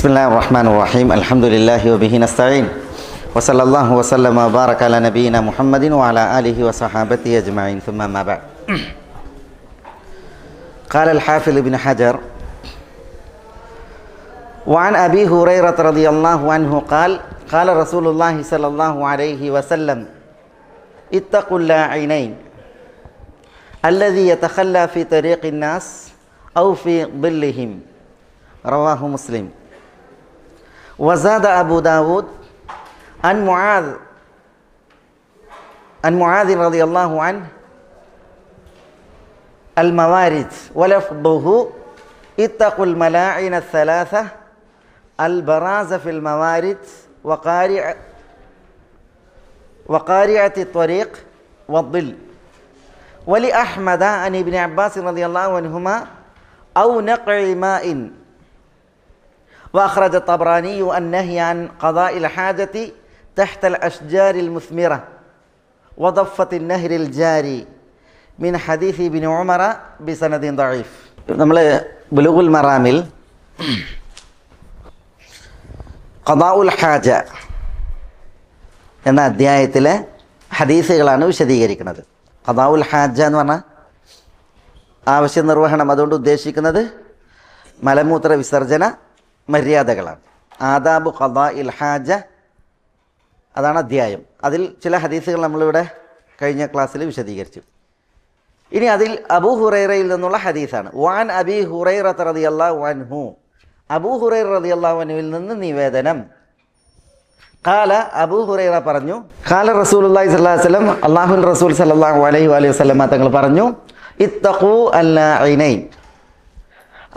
Bismillahirrahmanirrahim. Alhamdulillahi wa bihi nasta'in. Wa sallallahu wa sallama wa baraka ala nabiyyina Muhammadin wa ala alihi wa sahabatihi ajma'in. Thumma ma ba'd. Qala al-Hafidh Ibn Hajar wa an Abi Hurairah radhiyallahu anhu qala Rasulullah sallallahu alayhi wa sallam ittaqul la'inain alladhi yatakhalla fi tariqin nas aw fi dhillihim. Rawahu Muslim. وزاد أبو داود عن معاذ رضي الله عنه الموارد ولفظه اتقوا الملاعن الثلاثة البراز في الموارد وقارعة الطريق والظل. ولأحمد عن ابن عباس رضي الله عنهما أو نقع ماء. وأخرج الطبراني النهي عن قضاء الحاجة تحت الأشجار المثمرة وضفة النهر الجاري من حديث ابن عمر بسند ضعيف. നമ്മൾ ബുലൂഗുൽ മറാമിൽ ഖദാഉൽ ഹാജ എന്ന അധ്യായത്തിലെ ഹദീസുകളാണ് വിശദീകരിക്കുന്നത്. ഖദാഉൽ ഹാജ എന്ന് പറഞ്ഞാൽ ആവശ്യ നിർവഹണം, അതുകൊണ്ട് ഉദ്ദേശിക്കുന്നത് മലമൂത്ര വിസർജന മര്യാദകളാണ്. ആദാബു ഖദാഇൽ ഹാജ, അതാണ് അധ്യായം. അതിൽ ചില ഹദീസുകൾ നമ്മളിവിടെ കഴിഞ്ഞ ക്ലാസ്സിൽ വിശദീകരിച്ചു. ഇനി അതിൽ അബൂ ഹുറൈറയിൽ നിന്നുള്ള ഹദീസാണ്. വാൻ അബി ഹുറൈറ റളിയല്ലാഹു അൻഹു, അബൂ ഹുറൈറ റളിയല്ലാഹു അൻഹുവിൽ നിന്ന് നിവേദനം. ഖാല, അബൂ ഹുറൈറ പറഞ്ഞു, ഖാല റസൂലുള്ളാഹി സ്വല്ലല്ലാഹു അലൈഹി വസല്ലം, അല്ലാഹുവിൻ്റെ റസൂൽ സ്വല്ലല്ലാഹു അലൈഹി വസല്ലം തങ്ങൾ പറഞ്ഞു, ഇത്തഖൂ അൽ-ലഈനൈൻ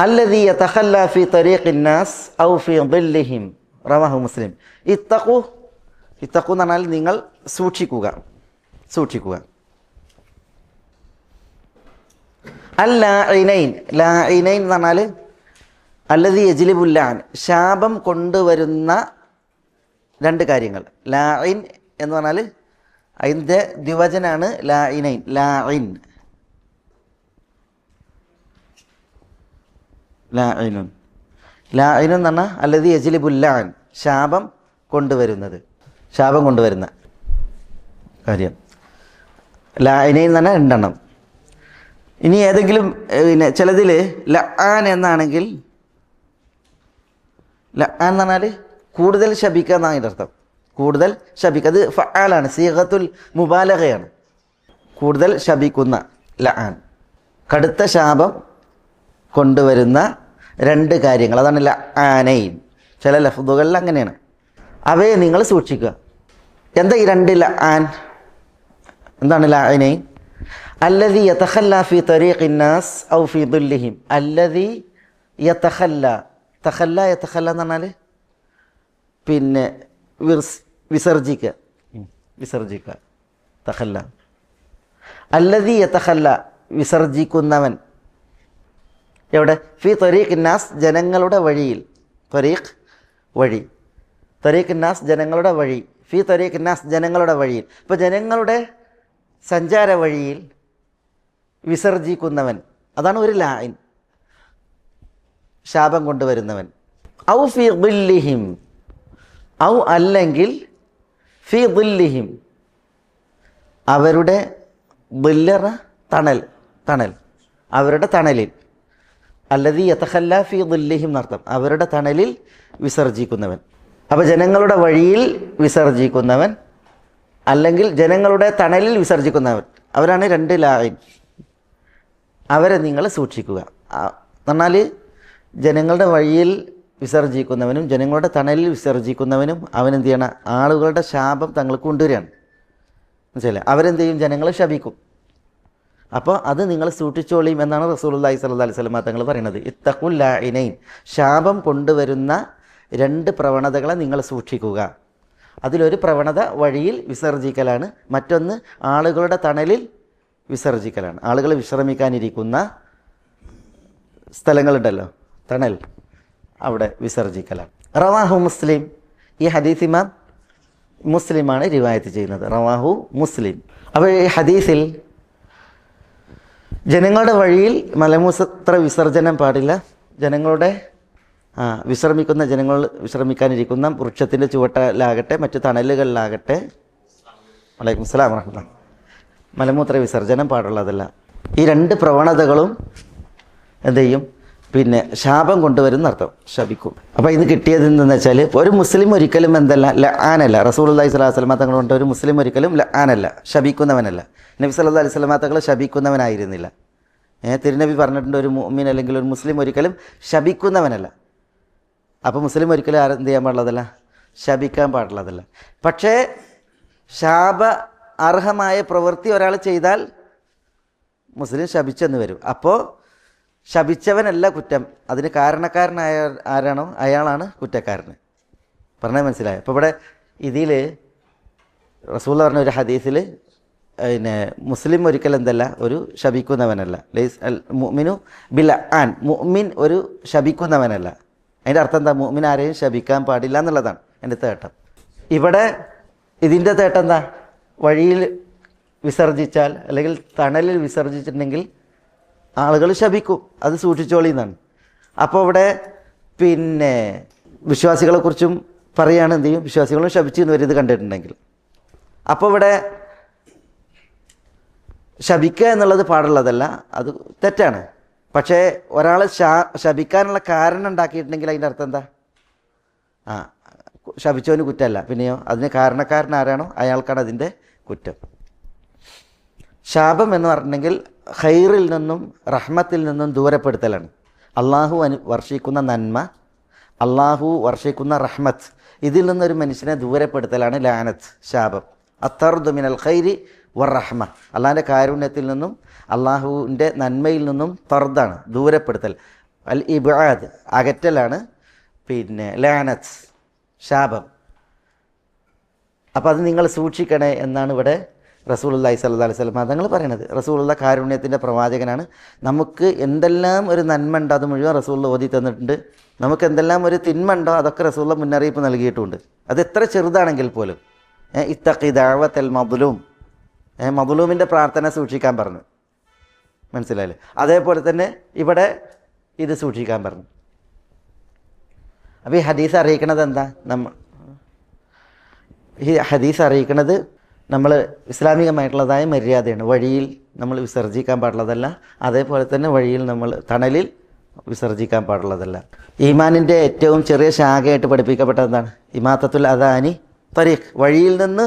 അല്ലദീ യതഖല്ലാ ഫീ തരീഖിൻ നാസ് ഔ ഫീ ളില്ലിഹിം. റവാഹു മുസ്ലിം. ഇത്തഖൂ എന്ന് പറഞ്ഞാൽ നിങ്ങൾ സൂക്ഷിക്കുക. അൽ-ലഈനൈൻ, ലഈനൈൻ എന്ന് പറഞ്ഞാൽ അല്ലദീ യജ്ലിബുൽ ലഅൻ, ശാപം കൊണ്ടുവരുന്ന രണ്ട് കാര്യങ്ങൾ. ലഈൻ എന്ന് പറഞ്ഞാൽ അതിൻ്റെ ദ്വിവചനാണ് ലഈനൈൻ. ലാഇനുൻ എന്ന് പറഞ്ഞാൽ അല്ലദീ യജ്ലിബുൽ ലഅൻ, ശാപം കൊണ്ടുവരുന്ന കാര്യം. ലാഇനൈൻ എന്ന് പറഞ്ഞാൽ രണ്ടെണ്ണം. ഇനി ഏതെങ്കിലും പിന്നെ ചിലതിൽ ലആൻ എന്നാണെങ്കിൽ, ലആൻ എന്ന് പറഞ്ഞാൽ കൂടുതൽ ശപിക്കുക എന്നാണ് അതിൻ്റെ അർത്ഥം. കൂടുതൽ ശപിക്കുക, അത് ഫആലാണ്, സീഗത്തുൽ മുബാലഗയാണ്. കൂടുതൽ ശപിക്കുന്ന ലആൻ, കടുത്ത ശാപം കൊണ്ടുവരുന്ന രണ്ട് കാര്യങ്ങൾ, അതാണ് ലആനൈൻ. ചില ലഫ്ദുകളിൽ അങ്ങനെയാണ്. അവയെ നിങ്ങൾ സൂക്ഷിക്കുക. എന്താ ഈ രണ്ട് ലആൻ? എന്താണ് ലആനൈൻ? അല്ലദീ യതഖല്ലാ ഫീ തരീഖിൻ നാസ് ഔ ഫീ ളില്ലിഹിം. അല്ലദീ യതഖല്ലാ, തഖല്ലാ എന്ന് പറഞ്ഞാൽ പിന്നെ വിസർജിക്കുക. തഖല്ലാ. അല്ലദീ യതഖല്ലാ, വിസർജിക്കുന്നവൻ. എവിടെ? ഫി ത്വരീഖിൻ നാസ്, ജനങ്ങളുടെ വഴിയിൽ. ത്വരീഖിൻ നാസ്, ജനങ്ങളുടെ വഴി. ഫി ത്വരീഖിൻ നാസ്, ജനങ്ങളുടെ വഴിയിൽ. ഇപ്പോൾ ജനങ്ങളുടെ സഞ്ചാര വഴിയിൽ വിസർജിക്കുന്നവൻ, അതാണ് ഒരു ലാഇൻ, ശാപം കൊണ്ടുവരുന്നവൻ. ഔ ഫി ളില്ലിഹിം, ഔ അല്ലെങ്കിൽ ഫി ളില്ലിഹിം, അവരുടെ തണൽ, അവരുടെ തണലിൽ. അല്ലദീ യതഖല്ലാ ഫീ ളില്ലിഹിം എന്നർത്ഥം, അവരുടെ തണലിൽ വിസർജിക്കുന്നവൻ. അപ്പോൾ ജനങ്ങളുടെ വഴിയിൽ വിസർജിക്കുന്നവൻ, അല്ലെങ്കിൽ ജനങ്ങളുടെ തണലിൽ വിസർജിക്കുന്നവൻ, അവരാണ് രണ്ട് ലാഇൻ. അവരെ നിങ്ങൾ സൂക്ഷിക്കുക. എന്നാൽ ജനങ്ങളുടെ വഴിയിൽ വിസർജിക്കുന്നവനും ജനങ്ങളുടെ തണലിൽ വിസർജിക്കുന്നവനും അവനെന്ത് ചെയ്യണം? ആളുകളുടെ ശാപം തങ്ങൾക്ക് കൊണ്ടുവരികയാണ്. മനസ്സിലായില്ലേ? അവരെന്ത് ചെയ്യും? ജനങ്ങളെ ശപിക്കും. അപ്പോൾ അത് നിങ്ങൾ സൂക്ഷിച്ചോളിയും എന്നാണ് റസൂലുള്ളാഹി സ്വല്ലല്ലാഹു അലൈഹി വസല്ലം തങ്ങൾ പറയുന്നത്. ഇത്തഖുൽ ലഈനൈൻ, ശാപം കൊണ്ടുവരുന്ന രണ്ട് പ്രവണതകളെ നിങ്ങൾ സൂക്ഷിക്കുക. അതിലൊരു പ്രവണത വഴിയിൽ വിസർജിക്കലാണ്, മറ്റൊന്ന് ആളുകളുടെ തണലിൽ വിസർജിക്കലാണ്. ആളുകൾ വിശ്രമിക്കാനിരിക്കുന്ന സ്ഥലങ്ങളുണ്ടല്ലോ, തണൽ, അവിടെ വിസർജിക്കലാണ്. റവാഹു മുസ്ലിം, ഈ ഹദീസ് ഇമാം മുസ്ലിമാണ് റിവായത്ത് ചെയ്യുന്നത്. റവാഹു മുസ്ലിം. അപ്പോൾ ഈ ഹദീസിൽ ജനങ്ങളുടെ വഴിയിൽ മലമൂത്ര വിസർജനം പാടില്ല, ജനങ്ങളുടെ വിശ്രമിക്കുന്ന ജനങ്ങൾ വിശ്രമിക്കാനിരിക്കുന്ന വൃക്ഷത്തിൻ്റെ ചുവട്ടിലാകട്ടെ മറ്റു തണലുകളിലാകട്ടെ. വലൈക്കും സ്സലാം വറഹ്മത്തുള്ളാഹി. മലമൂത്ര വിസർജനം പാടുള്ളതല്ല. ഈ രണ്ട് പ്രവണതകളും എന്ത് ചെയ്യും? പിന്നെ ശാപം കൊണ്ടുവരുന്ന അർത്ഥം, ശപിക്കും. അപ്പോൾ ഇത് കിട്ടിയത് എന്തെന്ന് വെച്ചാൽ ഒരു മുസ്ലിം ഒരിക്കലും എന്തല്ല ലആനല്ല. റസൂലുള്ളാഹി സ്വല്ലല്ലാഹു അലൈഹി വസല്ലം തങ്ങൾ കൊണ്ട് ഒരു മുസ്ലിം ഒരിക്കലും ലആനല്ല, ശപിക്കുന്നവനല്ല. നബി സല്ലല്ലാഹു അലൈഹി വസല്ലം തങ്ങൾ ശപിക്കുന്നവനായിരുന്നില്ല. തിരുനബി പറഞ്ഞിട്ടുണ്ട് ഒരു മുഅ്മിൻ അല്ലെങ്കിൽ ഒരു മുസ്ലിം ഒരിക്കലും ശപിക്കുന്നവനല്ല. അപ്പോൾ മുസ്ലിം ഒരിക്കലും എന്ത് ചെയ്യാൻ പാടുള്ളതല്ല? ശപിക്കാൻ പാടുള്ളതല്ല. പക്ഷേ ശാപ അർഹമായ പ്രവൃത്തി ഒരാൾ ചെയ്താൽ മുസ്ലിം ശപിച്ചെന്ന് വരും. അപ്പോൾ ശപിച്ചവനല്ല കുറ്റം, അതിന് കാരണക്കാരനായ ആരാണോ അയാളാണ് കുറ്റക്കാരന്. പറഞ്ഞാൽ മനസ്സിലായോ? അപ്പോൾ ഇവിടെ ഇതിൽ റസൂൽ പറഞ്ഞ ഒരു ഹദീസിൽ പിന്നെ മുസ്ലിം ഒരിക്കലും എന്തല്ല, ഒരു ശപിക്കുന്നവനല്ല. ലൈസ് അൽ മുഅ്മിനു ബിൽ ആൻ, മുഅ്മിൻ ഒരു ശപിക്കുന്നവനല്ല. അതിൻ്റെ അർത്ഥം എന്താ? മുഅ്മിൻ ആരെയും ശപിക്കാൻ പാടില്ല എന്നുള്ളതാണ് എൻ്റെ തേട്ടം. ഇവിടെ ഇതിൻ്റെ തേട്ടം എന്താ? വഴിയിൽ വിസർജിച്ചാൽ അല്ലെങ്കിൽ തണലിൽ വിസർജിച്ചിട്ടുണ്ടെങ്കിൽ ആളുകൾ ശപിക്കും, അത് സൂക്ഷിച്ചോളി എന്നാണ്. അപ്പോൾ ഇവിടെ പിന്നെ വിശ്വാസികളെക്കുറിച്ചും പറയുകയാണ്, എന്ത് ചെയ്യും? വിശ്വാസികളും ശപിച്ചു എന്ന് വരും ഇത് കണ്ടിട്ടുണ്ടെങ്കിൽ. അപ്പോൾ ഇവിടെ ശപിക്കുക എന്നുള്ളത് പാടുള്ളതല്ല, അത് തെറ്റാണ്. പക്ഷേ ഒരാൾ ശപിക്കാനുള്ള കാരണം ഉണ്ടാക്കിയിട്ടുണ്ടെങ്കിൽ അതിൻ്റെ അർത്ഥം എന്താ? ശപിച്ചവന് കുറ്റമല്ല, പിന്നെയോ അതിന് കാരണക്കാരൻ ആരാണോ അയാൾക്കാണ് അതിൻ്റെ കുറ്റം. ശാപം എന്ന് പറഞ്ഞിട്ടുണ്ടെങ്കിൽ ഖൈറിൽ നിന്നും റഹ്മത്തിൽ നിന്നും ദൂരപ്പെടുത്തലാണ്. അള്ളാഹു വർഷിക്കുന്ന നന്മ, അള്ളാഹു വർഷിക്കുന്ന റഹ്മത്ത്, ഇതിൽ നിന്നൊരു മനുഷ്യനെ ദൂരപ്പെടുത്തലാണ് ലാനത്ത്, ശാപം. അത്തർദു മിനൽ ഖൈരി വറഹ്മ, അള്ളാഹിൻ്റെ കാരുണ്യത്തിൽ നിന്നും അള്ളാഹുവിൻ്റെ നന്മയിൽ നിന്നും തർദാണ്, ദൂരപ്പെടുത്തൽ. അൽ ഇബ്ആദ്, അകറ്റലാണ് പിന്നെ ലാനത്ത്, ശാപം. അപ്പോൾ അത് നിങ്ങൾ സൂക്ഷിക്കണേ എന്നാണ് ഇവിടെ റസൂലുള്ളാഹി സ്വല്ലല്ലാഹു അലൈഹി വസല്ലം തങ്ങൾ പറയുന്നത്. റസൂലുള്ള കാരുണ്യത്തിൻ്റെ പ്രവാചകനാണ്. നമുക്ക് എന്തെല്ലാം ഒരു നന്മ ഉണ്ടോ അത് മുഴുവൻ റസൂലുള്ള ഓതി തന്നിട്ടുണ്ട്. നമുക്ക് എന്തെല്ലാം ഒരു തിന്മ ഉണ്ടോ അതൊക്കെ റസൂലുള്ള മുന്നറിയിപ്പ് നൽകിയിട്ടുണ്ട്. അത് എത്ര ചെറുതാണെങ്കിൽ പോലും. ഇത്തഖി ദഅവത്തൽ മദ്ലൂം, മദ്ലൂമിൻ്റെ പ്രാർത്ഥന സൂക്ഷിക്കാൻ പറഞ്ഞു, മനസ്സിലായില്ലേ? അതേപോലെ തന്നെ ഇവിടെ ഇത് സൂക്ഷിക്കാൻ പറഞ്ഞു. അപ്പോൾ ഈ ഹദീസ് അറിയിക്കണത് എന്താ? ഈ ഹദീസ് അറിയിക്കണത് നമ്മൾ ഇസ്ലാമികമായിട്ടുള്ളതായ മര്യാദയാണ്. വഴിയിൽ നമ്മൾ വിസർജിക്കാൻ പാടുള്ളതല്ല, അതേപോലെ തന്നെ വഴിയിൽ നമ്മൾ തണലിൽ വിസർജിക്കാൻ പാടുള്ളതല്ല. ഈമാനിൻ്റെ ഏറ്റവും ചെറിയ ശാഖയായിട്ട് പഠിപ്പിക്കപ്പെട്ടത് എന്താണ്? ഇമാത്തത്തുൽ അദാനി തരീഖ്, വഴിയിൽ നിന്ന്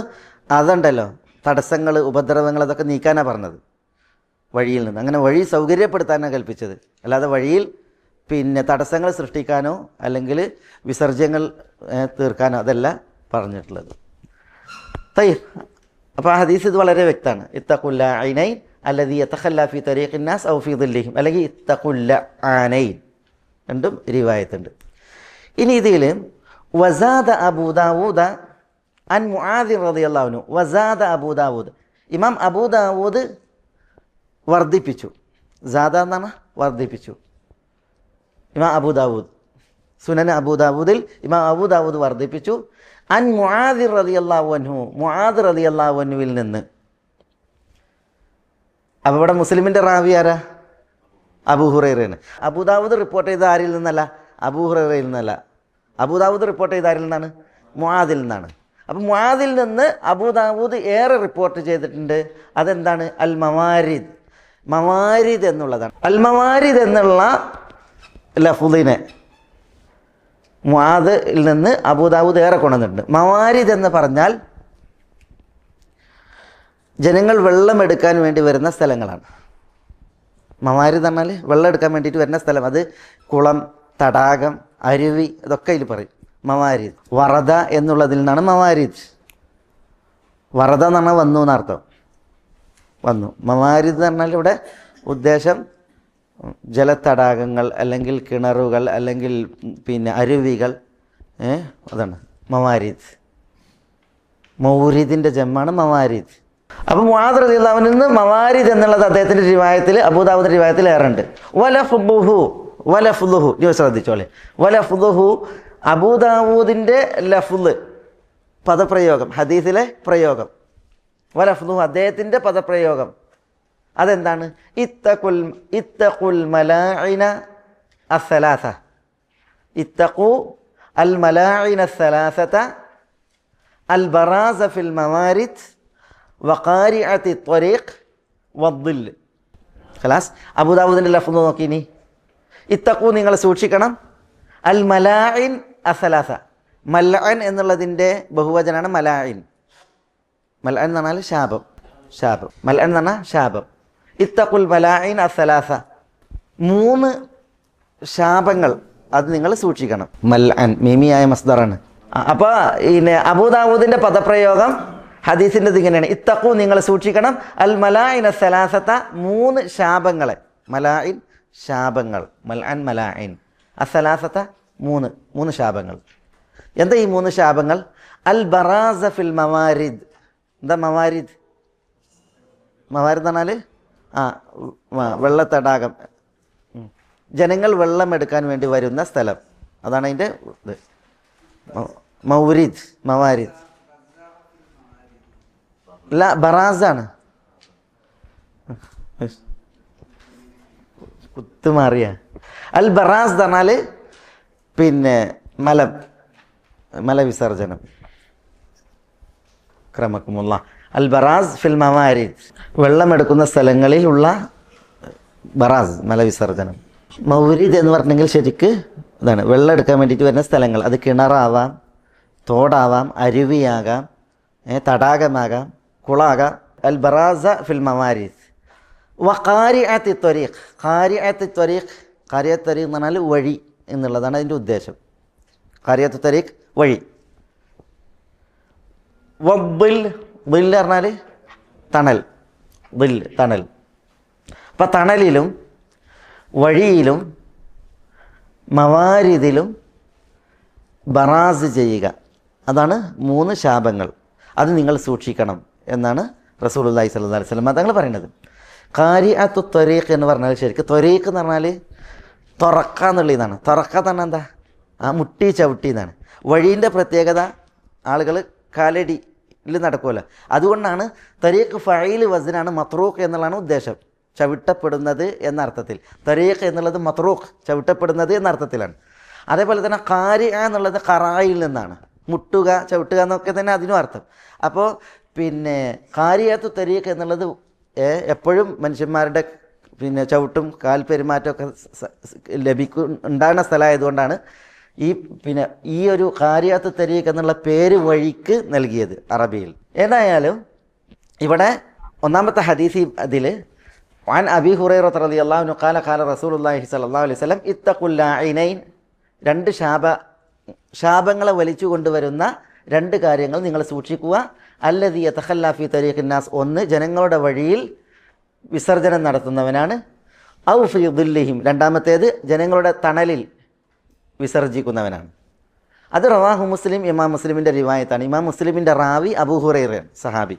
അതുണ്ടല്ലോ തടസ്സങ്ങൾ, ഉപദ്രവങ്ങൾ, അതൊക്കെ നീക്കാനാണ് പറഞ്ഞത്. വഴിയിൽ നിന്ന് അങ്ങനെ വഴി സൗകര്യപ്പെടുത്താനാണ് കൽപ്പിച്ചത്, അല്ലാതെ വഴിയിൽ പിന്നെ തടസ്സങ്ങൾ സൃഷ്ടിക്കാനോ അല്ലെങ്കിൽ വിസർജ്യങ്ങൾ തീർക്കാനോ അതല്ല പറഞ്ഞിട്ടുള്ളത്. തയ്യബ്. അപ്പോൾ ആ ഹദീസ് ഇത് വളരെ വ്യക്തമാണ്. ഇത്തഖുല്ല ഐനൈൻ അല്ലദീ യതഖല്ലാ ഫീ തരീഖിൻ നാസ് ഔ ഫീ ദില്ലിഹിം, അല്ലെങ്കിൽ ഇത്തഖുല്ല ആനൈൻ, രണ്ടും റിവായത്തുണ്ട്. ഇനി ഇതിൽ വസാദ അബൂ ദാവൂദ അൻ മുആദ് റളിയല്ലാഹു അൻഹു, വസാദ അബൂ ദാവൂദ്, ഇമാം അബൂ ദാവൂദ് വർദ്ധിപ്പിച്ചു. സാദ എന്നാണ് വർദ്ധിപ്പിച്ചു. ഇമാം അബൂ ദാവൂദ്, സുനൻ അബൂ ദാവൂദിൽ ഇമാം അബൂ ദാവൂദ് വർദ്ധിപ്പിച്ചു. അൻ മുആദ് റളിയല്ലാഹു അൻഹു, മുആദ് റളിയല്ലാഹു അൻഹുവിൽ നിന്ന്. അപ്പോൾ ഇവിടെ മുസ്ലിമിൻ്റെ റാവി ആരാ? അബൂ ഹുറൈറയാണ്. അബൂ ദാവൂദ് റിപ്പോർട്ട് ചെയ്ത ആരിൽ നിന്നല്ല? അബൂ ഹുറൈറയിൽ നിന്നല്ല. അബൂ ദാവൂദ് റിപ്പോർട്ട് ചെയ്ത ആരിൽ നിന്നാണ്? മുആദിൽ നിന്നാണ്. അപ്പോൾ മുആദിൽ നിന്ന് അബൂ ദാവൂദ് ഏറെ റിപ്പോർട്ട് ചെയ്തിട്ടുണ്ട്. അതെന്താണ്? അൽ മവാരിദ്, മവാരിദ് എന്നുള്ളതാണ്. അൽ മവാരിദ് എന്നുള്ള ലഫ്ദിനെ മുആദിൽ നിന്ന് അബൂ ദാവൂദ് ഏറെ കൊണ്ടുവന്നിട്ടുണ്ട്. മവാരിദ് എന്ന് പറഞ്ഞാൽ ജനങ്ങൾ വെള്ളം എടുക്കാൻ വേണ്ടി വരുന്ന സ്ഥലങ്ങളാണ്. മവാരിദ് പറഞ്ഞാൽ വെള്ളം എടുക്കാൻ വേണ്ടിയിട്ട് വരുന്ന സ്ഥലം. അത് കുളം, തടാകം, അരുവി, ഇതൊക്കെ ഇതിൽ പറയും മവാരിദ്. വറദ എന്നുള്ളതിൽ നിന്നാണ് മവാരിദ്. വറദ എന്ന് പറഞ്ഞാൽ വന്നു എന്നർത്ഥം, വന്നു. മവാരിദ് എന്ന് പറഞ്ഞാൽ ഇവിടെ ഉദ്ദേശം ജലത്തടാകങ്ങൾ അല്ലെങ്കിൽ കിണറുകൾ അല്ലെങ്കിൽ പിന്നെ അരുവികൾ, അതാണ് മവാരിദ്. മൗരിദിൻ്റെ ജമ്മാണ് മവാരിദ്. അപ്പോൾ മുആദ് റളിയല്ലാഹു അൻഹു നിന്ന് മവാരിദ് എന്നുള്ളത് അദ്ദേഹത്തിൻ്റെ റിവായത്തിൽ, അബൂ ദാവൂദിൻ്റെ റിവായത്തിൽ ഏറുണ്ട്. വലഫ്ളുഹു ശ്രദ്ധിച്ചോളെ, വലഫ്ളുഹു അബൂ ദാവൂദിൻ്റെ ലഫ്ള്, പദപ്രയോഗം, ഹദീസിലെ പ്രയോഗം. വലഫ്ളുഹു അദ്ദേഹത്തിൻ്റെ പദപ്രയോഗം അതെന്താണ്? ഇത്തഖുൽ മലാഇന അസ്സലാസ, ഇത്തഖു അൽ മലാഇന സലാസത അൽ ബറാസ ഫിൽ മവാരിദ് വഖാരിഅത്തി ത്വരീഖ് വദ്ദിൽ. ഖലാസ്. അബൂദാവൂദിൻ്റെ ലഫ്ദ് നോക്കിനി. ഇത്തഖു നിങ്ങൾ സൂക്ഷിക്കണം, അൽ മലാഇൻ അസലാസ. മൽഅൻ എന്നുള്ളതിൻ്റെ ബഹുവചനാണ് മലാഇൻ. മൽഅൻ എന്ന് പറഞ്ഞാൽ ശാപം. മൽഅൻ എന്ന് പറഞ്ഞാൽ ശാപം. ഇത്തഖുൽ മലാഇൻ അസലാസ, 3 ശാപങ്ങൾ അത് നിങ്ങൾ സൂക്ഷിക്കണം. മൽഅൻ മീമിയായ മസ്ദറാണ്. അപ്പോൾ പിന്നെ അബൂദാവൂദിൻ്റെ പദപ്രയോഗം ഹദീസിൻ്റെ ഇങ്ങനെയാണ്: ഇത്തഖു നിങ്ങൾ സൂക്ഷിക്കണം അൽ മലാഇന സലാസത, 3 ശാപങ്ങളെ. മലാഇൻ ശാപങ്ങൾ, മൽഅൻ മലാഇൻ, അസലാസത 3 ശാപങ്ങൾ. എന്താ ഈ 3 ശാപങ്ങൾ? അൽ ബറാസ ഫിൽ മവാരിദ്. എന്താ മവാരിദ്? മവാരിദ് എന്ന് പറഞ്ഞാൽ വെള്ളത്തടാകം, ജനങ്ങൾ വെള്ളമെടുക്കാൻ വേണ്ടി വരുന്ന സ്ഥലം, അതാണ് അതിൻ്റെ ഇത്. മൗരിദ്, മവാരിദ് അല്ല, ബറാസാണ്. കുത്തുമാറിയ അൽ ബറാസ് എന്ന് പറഞ്ഞാൽ പിന്നെ മലവിസർജനം. ക്രമക്കുമുള്ള അൽ ബറാസ് ഫിൽ മവാരിദ്, വെള്ളമെടുക്കുന്ന സ്ഥലങ്ങളിലുള്ള ബറാസ്, മലവിസർജനം. മൗരിദ് എന്ന് പറഞ്ഞെങ്കിൽ ശരിക്ക് ഇതാണ്, വെള്ളം എടുക്കാൻ വേണ്ടിയിട്ട് വരുന്ന സ്ഥലങ്ങൾ. അത് കിണറാവാം, തോടാവാം, അരുവിയാകാം, തടാകമാകാം, കുളാകാം. അൽ ബറാസ ഫിൽ മവാരിദ്. വഖാരിഅത്തി ത്വരീഖ്. ഖാരിഅത്തി ത്വരീഖ് എന്ന് പറഞ്ഞാൽ വഴി എന്നുള്ളതാണ് അതിൻ്റെ ഉദ്ദേശം. ഖാരിഅത്തി ത്വരീഖ് വഴി. വദ്ദിൽ പറഞ്ഞാൽ തണൽ. തണൽ. അപ്പം തണലിലും വഴിയിലും മവാരിദിലും ബറാസ് ചെയ്യുക, അതാണ് 3 ശാപങ്ങൾ. അത് നിങ്ങൾ സൂക്ഷിക്കണം എന്നാണ് റസൂലുള്ളാഹി സ്വല്ലല്ലാഹു അലൈഹി വസല്ലം തങ്ങൾ പറയുന്നത്. ഖാരിഅത്തു ത്വരീഖ് എന്ന് പറഞ്ഞാൽ ശരിക്കും ത്വരീഖ് എന്ന് പറഞ്ഞാൽ തുറക്ക എന്നുള്ളതാണ്. തുറക്ക എന്ന് പറഞ്ഞാൽ എന്താ? മുട്ടി ചവിട്ടി എന്നാണ്. വഴീൻ്റെ പ്രത്യേകത ആളുകൾ കാലടിയിൽ നടക്കുമല്ലോ, അതുകൊണ്ടാണ് ത്വരീഖ് ഫഈൽ വസ്നാണ്, മത്രൂഖ് എന്നുള്ളതാണ് ഉദ്ദേശം, ചവിട്ടപ്പെടുന്നത് എന്ന അർത്ഥത്തിൽ. ത്വരീഖ് എന്നുള്ളത് മത്രൂഖ്, ചവിട്ടപ്പെടുന്നത് എന്ന അർത്ഥത്തിലാണ്. അതേപോലെ തന്നെ ഖാരിഅ എന്നുള്ളത് ഖറായിൽ നിന്നാണ്, മുട്ടുക, ചവിട്ടുക എന്നൊക്കെ തന്നെ അതിനും അർത്ഥം. അപ്പോൾ പിന്നെ ഖാരിഅത്തു ത്വരീഖ് എന്നുള്ളത് എപ്പോഴും മനുഷ്യന്മാരുടെ പിന്നെ ചവിട്ടും കാൽ പെരുമാറ്റമൊക്കെ ഉണ്ടാകുന്ന സ്ഥലമായതുകൊണ്ടാണ് പിന്നെ ഈ ഒരു ഖാരിഅത്തു ത്വരീഖ് എന്നുള്ള പേര് വഴിക്ക് നൽകിയത് അറബിയിൽ. ഏതായാലും ഇവിടെ ഒന്നാമത്തെ ഹദീസ് അതിൽ വഅൻ അബീ ഹുറൈറ റളിയല്ലാഹു അൻഹു ഖാല ഖാല റസൂലുള്ളാഹി സ്വല്ലല്ലാഹു അലൈഹി വസല്ലം ഇത്തഖുൽ ലാഇനൈൻ. 2 ശാപങ്ങളെ വലിച്ചു കൊണ്ടുവരുന്ന 2 കാര്യങ്ങൾ നിങ്ങൾ സൂക്ഷിക്കുക. അല്ലദീ യതഖല്ലാ ഫീ തരീഖിൻ നാസ്, 1 ജനങ്ങളുടെ വഴിയിൽ വിസർജനം നടത്തുന്നവനാണ്. ഔ ഫീ ദില്ലിഹിം, 2ാമത്തേത് ജനങ്ങളുടെ തണലിൽ വിസർജിക്കുന്നവനാണ്. അത് റവാഹു മുസ്ലിം, ഇമാം മുസ്ലിമിൻ്റെ റിവായത്താണ്. ഇമാം മുസ്ലിമിൻ്റെ റാവി അബൂ ഹുറൈറ സഹാബി.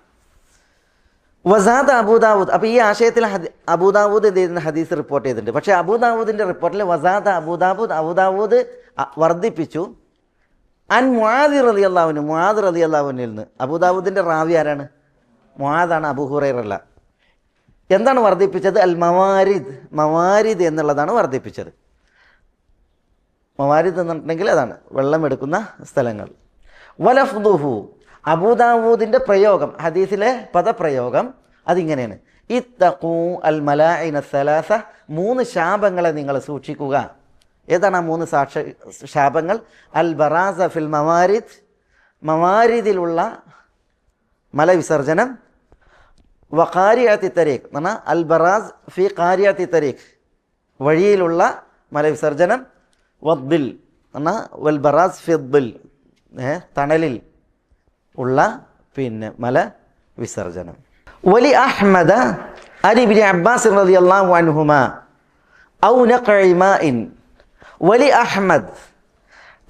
വസാദ അബൂദാവൂദ്. അപ്പോൾ ഈ ആശയത്തിൽ അബൂദാവൂദ് ഇതിന് ഹദീസ് റിപ്പോർട്ട് ചെയ്തിട്ടുണ്ട്. പക്ഷേ അബൂദാവൂദിൻ്റെ റിപ്പോർട്ടിൽ വസാദ അബൂദാവൂദ് വർദ്ധിപ്പിച്ചു. അൻ മുആദ് റളിയല്ലാഹു അൻഹു, മുആദ് റളിയല്ലാഹു അൻഹുവിൽ നിന്ന്. അബൂദാവൂദിൻ്റെ റാവി ആരാണ്? മുആദാണ്, അബൂ ഹുറൈറ അല്ല. എന്താണ് വർദ്ധിപ്പിച്ചത്? അൽ മവാരിദ് എന്നുള്ളതാണ് വർദ്ധിപ്പിച്ചത്. മവാരിദ് എന്നുണ്ടെങ്കിൽ അതാണ് വെള്ളമെടുക്കുന്ന സ്ഥലങ്ങൾ. വലഫ്ദുഹു, അബൂദാവൂദിൻ്റെ പ്രയോഗം, ഹദീസിലെ പദപ്രയോഗം അതിങ്ങനെയാണ്: ഇത്തഖൂ അൽ മലാഇന സലാസ, 3 ശാപങ്ങളെ നിങ്ങൾ സൂക്ഷിക്കുക. ഏതാണ് ആ 3 ശാപങ്ങൾ? അൽ ബറാസ ഫിൽ മവാരിദ്, മവാരിദിലുള്ള മലവിസർജനം. വഖാരിഅത്തി തരീഖ് എന്ന് പറഞ്ഞാൽ അൽ ബറാസ് ഫി ഖാരിഅത്തി തരീഖ്, വഴിയിലുള്ള മലവിസർജനം. വദ്ദിൽ എന്ന് പറഞ്ഞാൽ വൽ ബറാസ് ഫി ദിൽ, തണലിൽ ഉള്ള പിന്നെ മല വിസർജനം. വലി അഹ്മദ അൻ ഇബ്നു അബ്ബാസ് റളിയല്ലാഹു അൻഹുമാ ഔ നഖഇ മാഇൻ. വലി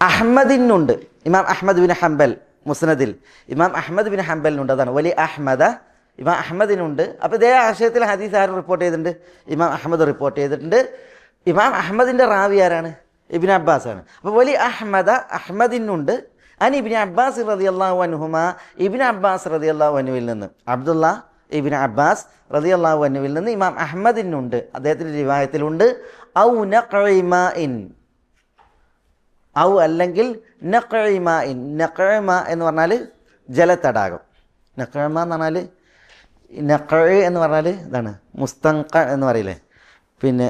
അഹ്മദിനുണ്ട്, ഇമാം അഹ്മദ് ബിൻ ഹംബൽ മുസ്നദിൽ ഇമാം അഹ്മദ് ബിൻ ഹംബലിനുണ്ട്. അതാണ് വലി അഹ്മദ, ഇമാം അഹ്മദിനുണ്ട്. അപ്പോൾ ഇതേ ആശയത്തിൽ ഹദീസ് ആരും റിപ്പോർട്ട് ചെയ്തിട്ടുണ്ട്? ഇമാം അഹ്മദ് റിപ്പോർട്ട് ചെയ്തിട്ടുണ്ട്. ഇമാം അഹ്മദിൻ്റെ റാവി ആരാണ്? ഇബ്നു അബ്ബാസ് ആണ്. അപ്പോൾ വലി അഹ്മദിനുണ്ട്. അൻ ഇബ്നു അബ്ബാസ് റളിയല്ലാഹു അൻഹുമാ, ഇബ്നു അബ്ബാസ് റളിയല്ലാഹു അൻഹുവിൽ നിന്ന്, അബ്ദുള്ള ഇബ്നു അബ്ബാസ് റളിയല്ലാഹു അൻഹുവിൽ നിന്ന് ഇമാം അഹ്മദിനുണ്ട്, അദ്ദേഹത്തിൻ്റെ റിവായത്തിലുണ്ട് ഔ നഖഇ മാഇൻ, ഔ അല്ലെങ്കിൽ നഖഇമ നഖഇമ എന്ന് പറഞ്ഞാൽ ജലത്തടാകം. നഖഇമ എന്ന് പറഞ്ഞാൽ നഖ എന്ന് പറഞ്ഞാൽ ഇതാണ് മുസ്തങ്ക എന്ന് പറയില്ലേ, പിന്നെ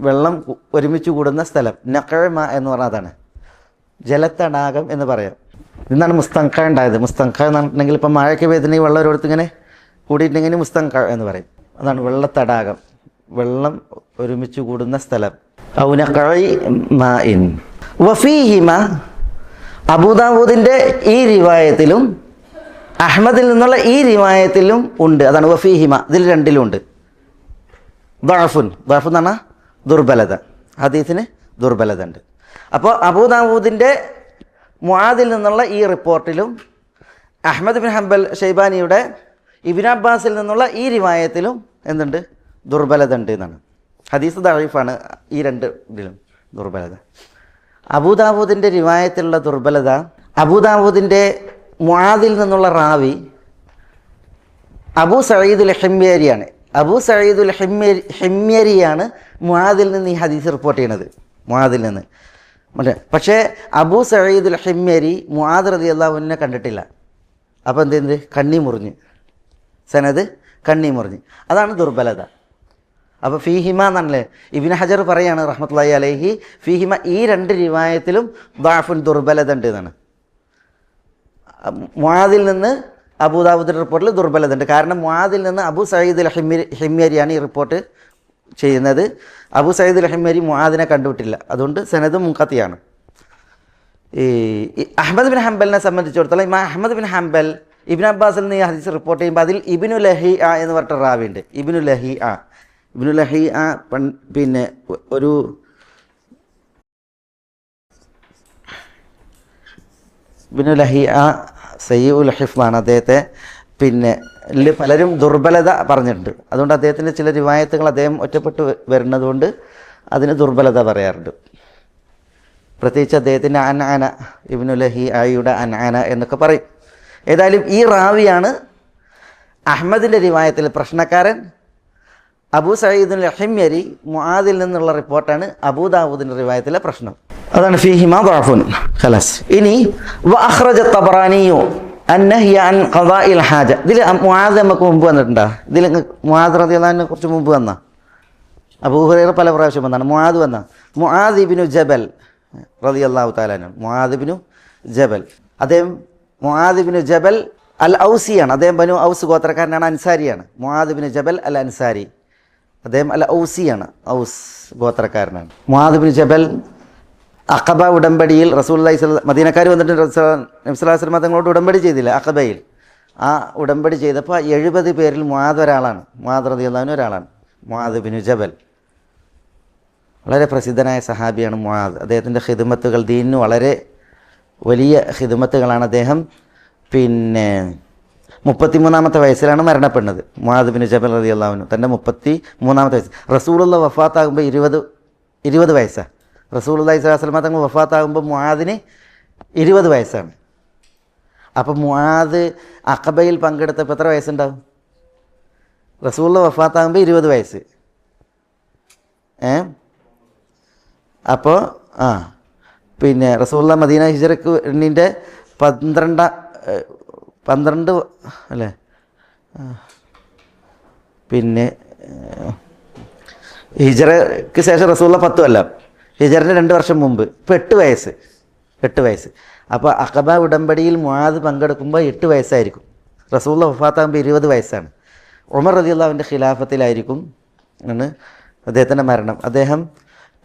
വെള്ളം ഒരുമിച്ച് കൂടുന്ന സ്ഥലം. നഖഇമ എന്ന് പറഞ്ഞാൽ അതാണ് ജലത്തടാകം എന്ന് പറയാം. ഇന്നാണ് മുസ്തങ്ക ഉണ്ടായത്. മുസ്തങ്ക എന്ന് പറഞ്ഞിട്ടുണ്ടെങ്കിൽ ഇപ്പം മഴയ്ക്ക് പെയ്തിട്ടുണ്ടെങ്കിൽ വെള്ളം ഒരിടത്ത് ഇങ്ങനെ കൂടിയിട്ടുണ്ടെങ്കിൽ മുസ്തങ്ക എന്ന് പറയും. അതാണ് വെള്ളത്തടാകം, വെള്ളം ഒരുമിച്ച് കൂടുന്ന സ്ഥലം. ഔ നഖഇ മാഇൻ വഫീഹിമ. അബൂദാവൂദിൻ്റെ ഈ റിവായത്തിലും അഹ്മദിൽ നിന്നുള്ള ഈ റിവായത്തിലും ഉണ്ട്. അതാണ് വഫീഹിമ, ഇതിൽ രണ്ടിലും ഉണ്ട്. ദഅഫുൻ എന്ന് പറഞ്ഞാൽ ദുർബലത, ഹദീസിന് ദുർബലത ഉണ്ട്. അപ്പോൾ അബൂദാവൂദിൻ്റെ മുആദിൽ നിന്നുള്ള ഈ റിപ്പോർട്ടിലും അഹ്മദ് ബിൻ ഹംബൽ ഷൈബാനിയുടെ ഇബ്നു അബ്ബാസിൽ നിന്നുള്ള ഈ റിവായത്തിലും എന്തുണ്ട്? ദുർബലത ഉണ്ട് എന്നാണ്. ഹദീസ് ദഅീഫാണ് ഈ രണ്ട് ഇതിലും ദുർബലത. അബൂദാവൂദിൻ്റെ റിവായത്തിലുള്ള ദുർബലത, അബൂദാവൂദിൻ്റെ മുആദിൽ നിന്നുള്ള റാവി അബൂ സഈദുൽ ഹിമ്യരിയാണ്. അബൂ സഈദുൽ ഹിമ്യരിയാണ് മുആദിൽ നിന്ന് ഈ ഹദീസ് റിപ്പോർട്ട് ചെയ്യണത്, മുആദിൽ നിന്ന്. പക്ഷേ അബൂ സഈദുൽ ഹിമ്യരി മുആദ് റളിയല്ലാഹു അൻഹുവിനെ കണ്ടിട്ടില്ല. അപ്പോൾ എന്ത് കണ്ണി മുറിഞ്ഞ്, സനദ് കണ്ണി മുറിഞ്ഞ്. അതാണ് ദുർബലത. അപ്പോൾ ഫീഹിമ എന്നാണല്ലേ ഇബ്നു ഹജർ പറയാണ് റഹ്മത്തുള്ളാഹി അലൈഹി, ഫീഹിമ ഈ രണ്ട് റിവായത്തിലും ദഅഫുൻ ദുർബലത ഉണ്ട് എന്നാണ്. മുആദിൽ നിന്ന് അബൂദാവൂദിൻ്റെ റിപ്പോർട്ടിൽ ദുർബലത ഉണ്ട്. കാരണം മുആദിൽ നിന്ന് അബൂ സഈദുൽ ഹിമ്യരിയാണ് ഈ റിപ്പോർട്ട് ചെയ്യുന്നത്. അബൂ സഈദുൽ ഹിമ്യരി മുആദിനെ കണ്ടുവിട്ടില്ല, അതുകൊണ്ട് സനദ് മുൻഖത്തിയാണ്. ഈ അഹ്മദ് ബിൻ ഹംബലിനെ സംബന്ധിച്ചിടത്തോളം ഇമാം അഹ്മദ് ബിൻ ഹംബൽ ഇബ്നു അബ്ബാസിൽ നിന്ന് ഈ ഹദീസ് റിപ്പോർട്ട് ചെയ്യുമ്പോൾ അതിൽ ഇബ്നു ലഹീഅ എന്ന് പറഞ്ഞ റാവിയുണ്ട്. ഇബ്നു ലഹീഅ പിന്നെ ഒരു ഇബ്നു ലഹീഅ സയ്യിഉൽ ഹിഫ്ളാണ്. അദ്ദേഹത്തെ പിന്നെ പലരും ദുർബലത പറഞ്ഞിട്ടുണ്ട്. അതുകൊണ്ട് അദ്ദേഹത്തിൻ്റെ ചില റിവായത്തുകൾ അദ്ദേഹം ഒറ്റപ്പെട്ട് വരുന്നതുകൊണ്ട് അതിന് ദുർബലത പറയാറുണ്ട്. പ്രത്യേകിച്ച് അദ്ദേഹത്തിൻ്റെ അൻഅന, ഇബ്നു ലഹീഅയുടെ അൻഅന എന്നൊക്കെ പറയും. ഏതായാലും ഈ റാവിയാണ് അഹ്മദിൻ്റെ റിവായത്തിൽ പ്രശ്നക്കാരൻ. അബൂ സഈദുൽ ഹിമ്യരി മുആദിൽ നിന്നുള്ള റിപ്പോർട്ടാണ് അബൂദാവൂദിൻ്റെ റിവായത്തിലെ പ്രശ്നം. അതാണ് ഫീഹിമ ദഅഫുൻ. ഖലാസ്. ഇനി വഅഖ്റജ തബറാനിയു അന്നഹ്യ അൻ ഖദാഇൽ ഹാജ. ഇതിൽ മുആദ് നമുക്ക് മുമ്പ് വന്നിട്ടുണ്ടോ? ഇതിൽ മുആദ് റളിയല്ലാഹു അൻഹു കുറച്ച് മുമ്പ് വന്ന, അബൂ ഹുറൈറ പല പ്രാവശ്യം വന്നാണ്. മുആദ് വന്ന മുആദ് ഇബ്നു ജബൽ റളിയല്ലാഹു തആല അൻഹു. മുആദ് ഇബ്നു ജബൽ, അദ്ദേഹം മുആദ് ഇബ്നു ജബൽ അൽ ഔസിയാണ്. അദ്ദേഹം ബനു ഔസ് ഗോത്രക്കാരനാണ്, അൻസാരിയാണ്. മുആദ് ഇബ്നു ജബൽ അൽ അൻസാരി, അദ്ദേഹം അൽ ഔസിയാണ്, ഔസ് ഗോത്രക്കാരനാണ്. മുആദ് ഇബ്നു ജബൽ അഖബ ഉടമ്പടിയിൽ റസൂലുള്ളാഹി മദീനക്കാർ വന്നിട്ട് നബി സല്ലല്ലാഹു അലൈഹി വസല്ലം തങ്ങളോട് ഉടമ്പടി ചെയ്തില്ല അഖബയിൽ. ആ ഉടമ്പടി ചെയ്തപ്പോൾ 70 പേരിൽ മുആദ് ഒരാളാണ്. മുആദ് റളിയല്ലാഹു അൻഹു ഒരാളാണ്. മുആദ് ഇബ്നു ജബൽ വളരെ പ്രസിദ്ധനായ സഹാബിയാണ് മുആദ്. അദ്ദേഹത്തിൻ്റെ ഖിദ്മത്തുകൾ ദീനിന് വളരെ വലിയ ഖിദ്മത്തുകളാണ്. അദ്ദേഹം പിന്നെ 33-ാമത്തെ വയസ്സിലാണ് മരണപ്പെടുന്നത്. മുആദ് ഇബ്നു ജബൽ റളിയല്ലാഹു അൻഹു തൻ്റെ 33-ാമത്തെ വയസ്സ്. റസൂലുള്ളാഹി വഫാത്താകുമ്പോൾ 20 വയസ്സാണ്. റസൂലുള്ളാഹി സ്വല്ലല്ലാഹു അലൈഹി വസല്ലം തങ്ങൾ വഫാത്താകുമ്പോൾ മുആദിന് 20 വയസ്സാണ്. അപ്പം മുആദ് അഖബയിൽ പങ്കെടുത്തപ്പോൾ എത്ര വയസ്സുണ്ടാവും? റസൂലുള്ളാഹി വഫാത്താകുമ്പോൾ 20 വയസ്സ്. അപ്പോൾ പിന്നെ റസൂലുള്ളാഹി മദീന ഹിജ്റക്ക് എണ്ണിൻ്റെ 12 അല്ലേ, പിന്നെ ഹിജ്റക്ക് ശേഷം റസൂലുള്ളാഹി 10 കൊല്ലം, ഹിജ്റിന് 2 വർഷം മുമ്പ്. ഇപ്പോൾ 8 വയസ്സ്. അപ്പോൾ അഖബ ഉടമ്പടിയിൽ മുആദ് പങ്കെടുക്കുമ്പോൾ 8 വയസ്സായിരിക്കും. റസൂലുള്ളാഹി വഫാത്താകുമ്പോൾ 20 വയസ്സാണ്. ഉമർ റളിയല്ലാഹു അൻഹുവിൻ്റെ ഖിലാഫത്തിലായിരിക്കും ആണ് അദ്ദേഹത്തിൻ്റെ മരണം. അദ്ദേഹം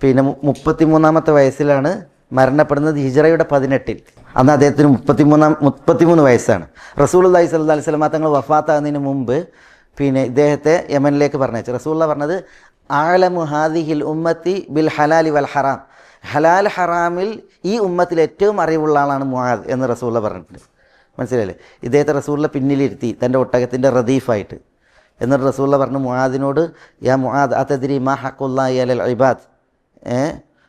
പിന്നെ 33-ാമത്തെ വയസ്സിലാണ് മരണപ്പെടുന്നത്, ഹിജ്റയുടെ 18-ൽ. അന്ന് അദ്ദേഹത്തിന് 33 വയസ്സാണ്. റസൂലുള്ളാഹി സ്വല്ലല്ലാഹു അലൈഹി വസല്ലം തങ്ങൾ വഫാത്താകുന്നതിന് മുമ്പ് പിന്നെ ഇദ്ദേഹത്തെ യമനിലേക്ക് പറഞ്ഞയച്ചു. റസൂലുള്ളാഹി പറഞ്ഞത് ആലമു ഹാദിഹിൽ ഉമ്മത്തി ബിൽ ഹലാലി വൽ ഹറാം, ഹലാൽ ഹറാമിൽ ഈ ഉമ്മത്തിൽ ഏറ്റവും അറിവുള്ള ആളാണ് മുആദ് എന്ന് റസൂലുള്ളാഹി പറഞ്ഞിട്ടുണ്ട്. മനസ്സിലായില്ലേ? ഇദ്ദേഹത്തെ റസൂലുള്ളാഹി പിന്നിലിരുത്തി തൻ്റെ ഒട്ടകത്തിൻ്റെ റദീഫായിട്ട്. എന്നിട്ട് റസൂലുള്ളാഹി പറഞ്ഞു മുആദിനോട്, യാ മുആദ് അതദ്രി മാ ഹഖുല്ലാഹി അലൽ ഇബാദ്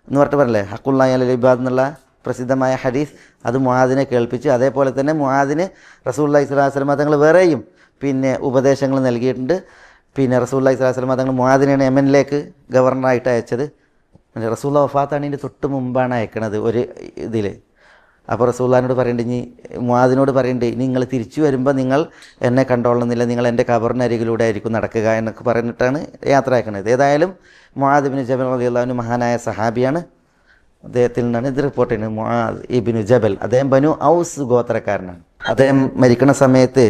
എന്ന് പറഞ്ഞിട്ട് പറഞ്ഞില്ലേ, ഹഖുല്ലാഹി അലൽ ഇബാദ് എന്നുള്ള പ്രസിദ്ധമായ ഹദീസ്. അത് മുആദിനെ കേൾപ്പിച്ചു. അതേപോലെ തന്നെ മുആദിന് റസൂലുള്ളാഹി സ്വല്ലല്ലാഹു അലൈഹി വസല്ലം തങ്ങൾ വേറെയും പിന്നെ ഉപദേശങ്ങൾ നൽകിയിട്ടുണ്ട്. പിന്നെ റസൂലുള്ളാഹി സ്വല്ലല്ലാഹു അലൈഹി വസല്ലം തങ്ങൾ മുആദിനെയാണ് യമനിലേക്ക് ഗവർണറായിട്ട് അയച്ചത്. റസൂള്ള വഫാത്താണിൻ്റെ തൊട്ട് മുമ്പാണ് അയക്കണത് ഒരു ഇതിൽ. അപ്പോൾ റസൂള്ളാനോട് പറയേണ്ടത്, ഇനി മുആദിനോട് പറയേണ്ടത്, ഇനി നിങ്ങൾ തിരിച്ചു വരുമ്പോൾ നിങ്ങൾ എന്നെ കണ്ടോളുന്നില്ല, നിങ്ങൾ എൻ്റെ ഖബറിനരികിലൂടെ ആയിരിക്കും നടക്കുക എന്നൊക്കെ പറഞ്ഞിട്ടാണ് യാത്ര അയക്കണത്. ഏതായാലും മുആദ് ഇബ്നു ജബൽ റളിയല്ലാഹു അൻഹു മഹാനായ സഹാബിയാണ്. അദ്ദേഹത്തിൽ നിന്നാണ് ഇത് റിപ്പോർട്ട് ചെയ്യുന്നത്. മുആദ് ഇബ്നു ജബൽ, അദ്ദേഹം ബനു ഔസ് ഗോത്രക്കാരനാണ്. അദ്ദേഹം മരിക്കുന്ന സമയത്ത്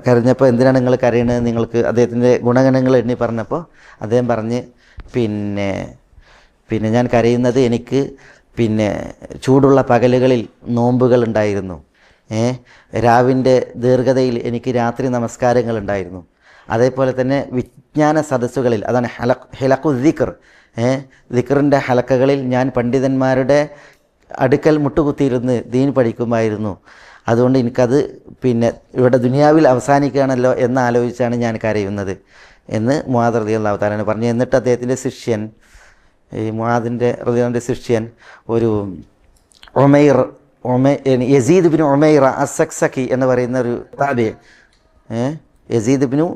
കരഞ്ഞപ്പോൾ എന്തിനാണ് നിങ്ങൾ കരയണത്, നിങ്ങൾക്ക് അദ്ദേഹത്തിൻ്റെ ഗുണഗണങ്ങൾ എണ്ണി പറഞ്ഞപ്പോൾ അദ്ദേഹം പറഞ്ഞ്, പിന്നെ ഞാൻ കരയുന്നത് എനിക്ക് ചൂടുള്ള പകലുകളിൽ നോമ്പുകൾ ഉണ്ടായിരുന്നു, രാവിൻ്റെ ദീർഘതയിൽ എനിക്ക് രാത്രി നമസ്കാരങ്ങൾ ഉണ്ടായിരുന്നു, അതേപോലെ തന്നെ വിജ്ഞാന സദസ്സുകളിൽ, അതാണ് ഹിലഖു ദിക്ർ, ദിക്റിൻ്റെ ഹലക്കകളിൽ ഞാൻ പണ്ഡിതന്മാരുടെ അടുക്കൽ മുട്ടുകുത്തിയിരുന്ന് ദീൻ പഠിക്കുമായിരുന്നു. അതുകൊണ്ട് എനിക്കത് ഇവിടെ ദുനിയാവിൽ അവസാനിക്കുകയാണല്ലോ എന്നാലോചിച്ചാണ് ഞാൻ കരയുന്നത് എന്ന് മുആദ് റളിയല്ലാഹു തആല പറഞ്ഞു. എന്നിട്ട് അദ്ദേഹത്തിൻ്റെ ശിഷ്യൻ, ഈ മുആദിൻ്റെ റളിയല്ലാഹുവിൻ്റെ ശിഷ്യൻ ഒരു യസീദ് ഇബ്നു ഉമൈറ അസ്സക്സക്കി എന്ന് പറയുന്ന ഒരു താബി, യസീദ് ഇബ്നു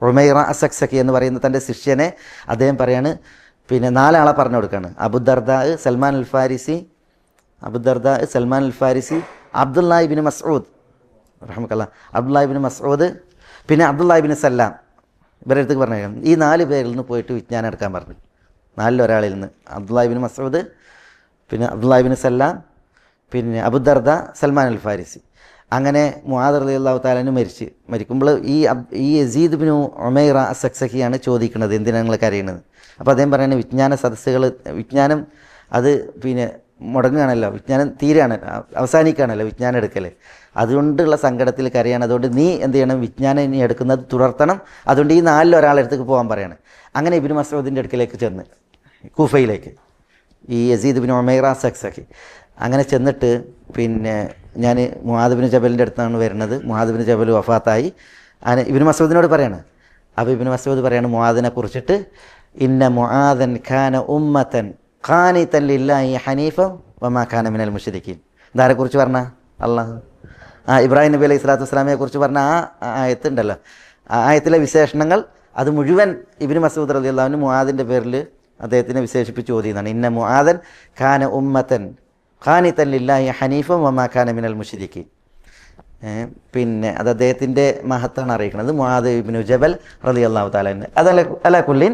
ഉമൈറ അസ്സക്സക്കി എന്ന് പറയുന്ന തൻ്റെ ശിഷ്യനെ അദ്ദേഹം പറയാണ്, 4 ആളെ പറഞ്ഞു കൊടുക്കുകയാണ്. അബൂദർദാ, സൽമാൻ അൽ ഫാരിസി, അബ്ദുല്ലാഹി ഇബ്നു മസ്ഊദ് റഹ്മത്തുള്ളാഹി, അബ്ദുല്ലാഹി ഇബ്നു മസ്ഊദ്, പിന്നെ അബ്ദുല്ലാഹി ഇബ്നു സല്ലാം. ഇവരുടെ അടുത്തേക്ക് പറഞ്ഞു, ഈ 4 പേരിൽ നിന്ന് പോയിട്ട് വിജ്ഞാനം എടുക്കാൻ പറഞ്ഞു. 4 ഒരാളിൽ നിന്ന്, അബ്ദുല്ലാഹി ഇബ്നു മസ്ഊദ്, പിന്നെ അബ്ദുല്ലാഹി ഇബ്നു സല്ലാം, പിന്നെ അബൂദർദ, സൽമാൻ അൽ ഫാരിസി. അങ്ങനെ മുആദ് റളിയല്ലാഹു തആല മരിക്കുമ്പോൾ ഈ യസീദ് ഇബ്നു ഉമൈറ അസ്സക്സഹിയാണ് ചോദിക്കുന്നത്, എന്തിനാണ് നിങ്ങൾ കരയുന്നത്? അപ്പോൾ അദ്ദേഹം പറയുന്നത്, വിജ്ഞാന സദസ്സുകൾ, വിജ്ഞാനം അത് മുടങ്ങുകയാണല്ലോ, വിജ്ഞാനം തീരുകയാണ്, അവസാനിക്കുകയാണല്ലോ വിജ്ഞാനം എടുക്കൽ, അതുകൊണ്ടുള്ള സങ്കടത്തിൽ കരയാണ്. അതുകൊണ്ട് നീ എന്ത് ചെയ്യണം, വിജ്ഞാനം ഇനി എടുക്കുന്നത് തുടർത്തണം. അതുകൊണ്ട് ഈ 4 ഒരാളുടെ അടുത്തേക്ക് പോകാൻ പറയാണ്. അങ്ങനെ ഇബ്നു മസ്ഊദിൻ്റെ അടുക്കലേക്ക് ചെന്ന്, കൂഫയിലേക്ക്, ഈ യസീദ് ഇബ്നു ഉമൈറ അസ്സക്സഹി അങ്ങനെ ചെന്നിട്ട്, ഞാൻ മുആദ് ഇബ്നു ജബലിൻ്റെ അടുത്താണ് വരുന്നത്, മുആദ് ഇബ്നു ജബൽ വഫാത്തായി. അങ്ങനെ ഇബ്നു മസ്ഊദിനോട് പറയാണ്. അപ്പോൾ ഇബ്നു മസ്ഊദ് പറയാണ് മുആദിനെ കുറിച്ചിട്ട്, ഇന്ന മുആദൻ ഖാന ഉമ്മത്തൻ ഖാനിതൻ ലില്ലാഹി ഹനീഫ വമാ ഖാന മിനൽ മുശ്രിക്കീൻ. ഇതാരെക്കുറിച്ച് പറഞ്ഞ? അള്ളാഹു ഇബ്രാഹിം നബി അലൈഹി സ്വലാത്തു വസ്സലാമയെ കുറിച്ച് പറഞ്ഞ ആ ആയത്തുണ്ടല്ലോ, ആ ആയത്തിലെ വിശേഷണങ്ങൾ അത് മുഴുവൻ ഇബ്നു മസ്ഊദ് റളിയല്ലാഹു അൻഹു മുആദിൻ്റെ പേരിൽ അദ്ദേഹത്തിനെ വിശേഷിപ്പിച്ച് ഓതിയതാണ്. ഇന്ന മുആദൻ ഖാന ഉമ്മത്തൻ ഖാനിതൻ ലില്ലാഹി ഹനീഫ വമാ ഖാന മിനൽ മുശ്രിക്കീൻ. അത് അദ്ദേഹത്തിൻ്റെ മഹത്താണ് അറിയിക്കുന്നത്, മുആദ് ഇബ്നു ജബൽ റളിയല്ലാഹു തആല അൻഹു. അലാ കുല്ലിൻ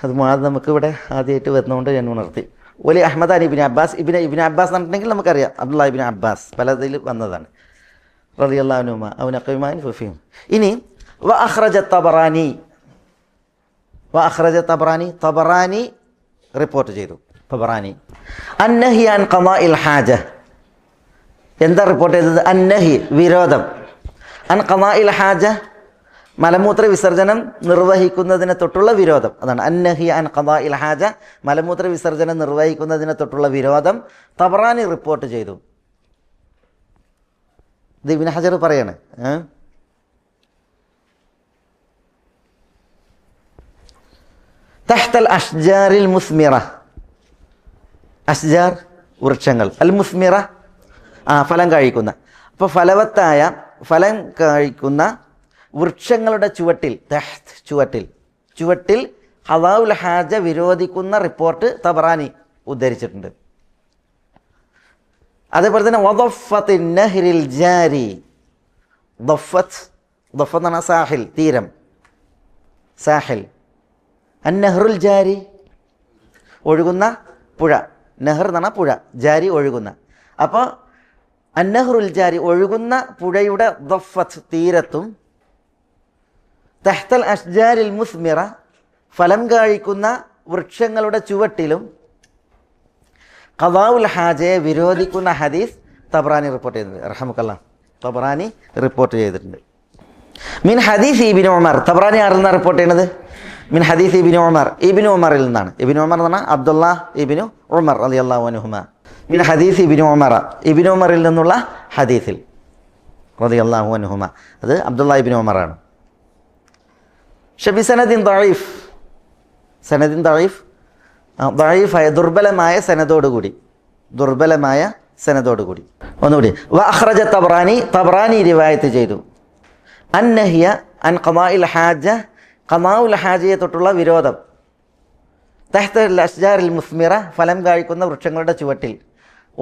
അത് മുആദ് നമുക്കിവിടെ ആദ്യമായിട്ട് വരുന്നതുകൊണ്ട് ഞാൻ ഉണർത്തി. ഒലി അഹ്മദാൻ ഇബ്നു അബ്ബാസ്, ഇബ്നു അബ്ബാസ് എന്ന് പറഞ്ഞിട്ടുണ്ടെങ്കിൽ നമുക്കറിയാം, അബ്ദുല്ലാഹി ഇബ്നു അബ്ബാസ് പലതിൽ വന്നതാണ് റളിയല്ലാഹു അൻഹുമാ ഔ നഖീമാൻ ഫഫീം. ഇനി വഅഖ്റജ തബറാനി റിപ്പോർട്ട് ചെയ്തു. തബറാനി അന്നഹി അൻ ഖളാഇൽ ഹാജ, എന്താ റിപ്പോർട്ട് ചെയ്തത്? അന്നഹി വിരോധം, അൻ ഖളാഇൽ ഹാജ മലമൂത്ര വിസർജനം നിർവഹിക്കുന്നതിനെ തൊട്ടുള്ള വിരോധം. അതാണ് അന്നഹി അൻ ഖളാഇൽ ഹാജ, മലമൂത്ര വിസർജനം നിർവഹിക്കുന്നതിനെ തൊട്ടുള്ള വിരോധം തബറാനി റിപ്പോർട്ട് ചെയ്തു. ഇത് ഇബ്നു ഹജർ പറയാണ്. തഹ്തൽ അഷ്ജാറിൽ മുസ്മിറ, അഷ്ജാർ വൃക്ഷങ്ങൾ, അൽ മുസ്മിറ ഫലം കഴിക്കുന്ന. അപ്പോൾ ഫലവത്തായ ഫലം കഴിക്കുന്ന വൃക്ഷങ്ങളുടെ ചുവട്ടിൽ, ചുവട്ടിൽ ഖളാഉൽ ഹാജ വിരോധിക്കുന്ന റിപ്പോർട്ട് തബറാനി ഉദ്ധരിച്ചിട്ടുണ്ട്. അതേപോലെ തന്നെ വദഫത്തിൻ നഹ്രിൽ ജാരി, ദഫത്ത് എന്ന് പറഞ്ഞാൽ സാഹിൽ, തീരം, സാഹിൽ. അന്നഹ്റുൽ ജാരി ഒഴുകുന്ന പുഴ, നെഹർ എന്ന് പറഞ്ഞാൽ പുഴ, ജാരി ഒഴുകുന്ന. അപ്പോൾ അന്നഹ്റുൽ ജാരി ഒഴുകുന്ന പുഴയുടെ ദഫത്ത് തീരത്തും, തഹ്തൽ അഷ്ജാരിൽ മുസ്മിറ ഫലം കായ്ക്കുന്ന വൃക്ഷങ്ങളുടെ ചുവട്ടിലും ഖളാഉൽ ഹാജയെ വിരോധിക്കുന്ന ഹദീസ് തബറാനി റിപ്പോർട്ട് ചെയ്തിട്ടുണ്ട്. റഹ്മത്തുള്ളാഹി, തബറാനി റിപ്പോർട്ട് ചെയ്തിട്ടുണ്ട്. മിൻ ഹദീസ് ഇബ്നു ഉമർ, തബറാനി ആരെന്നാണ് റിപ്പോർട്ട് ചെയ്യുന്നത്? മിൻ ഹദീസ് ഇബ്നു ഉമറിൽ നിന്നാണ്. ഇബ്നു ഉമർ എന്ന് പറഞ്ഞാൽ അബ്ദുല്ലാഹ് ഇബ്നു ഉമർ റളിയല്ലാഹു അൻഹുമാ. മിൻ ഹദീസ് ഇബ്നു ഉമറിൽ നിന്നുള്ള ഹദീസിൽ റളിയല്ലാഹു അൻഹുമാ, അത് അബ്ദുല്ലാഹ് ഇബ്നു ഉമറാണ്. ബിസനദിൻ ദഈഫ്, സനദിൻ ദഈഫ്, ദഈഫായ ദുർബലമായ സനദോടുകൂടി, ഒന്നുകൂടി. വഅഖ്റജ തബറാനി റിവായത്ത് ചെയ്തു. അന്നഹിയ അൻ ഖമാഇൽ ഹാജ, ഖമാഉൽ ഹാജയെ തൊട്ടുള്ള വിരോധം. തഹ്ത അഷ്ജാറിൽ മുസ്മിറ, ഫലം കായ്ക്കുന്ന വൃക്ഷങ്ങളുടെ ചുവട്ടിൽ.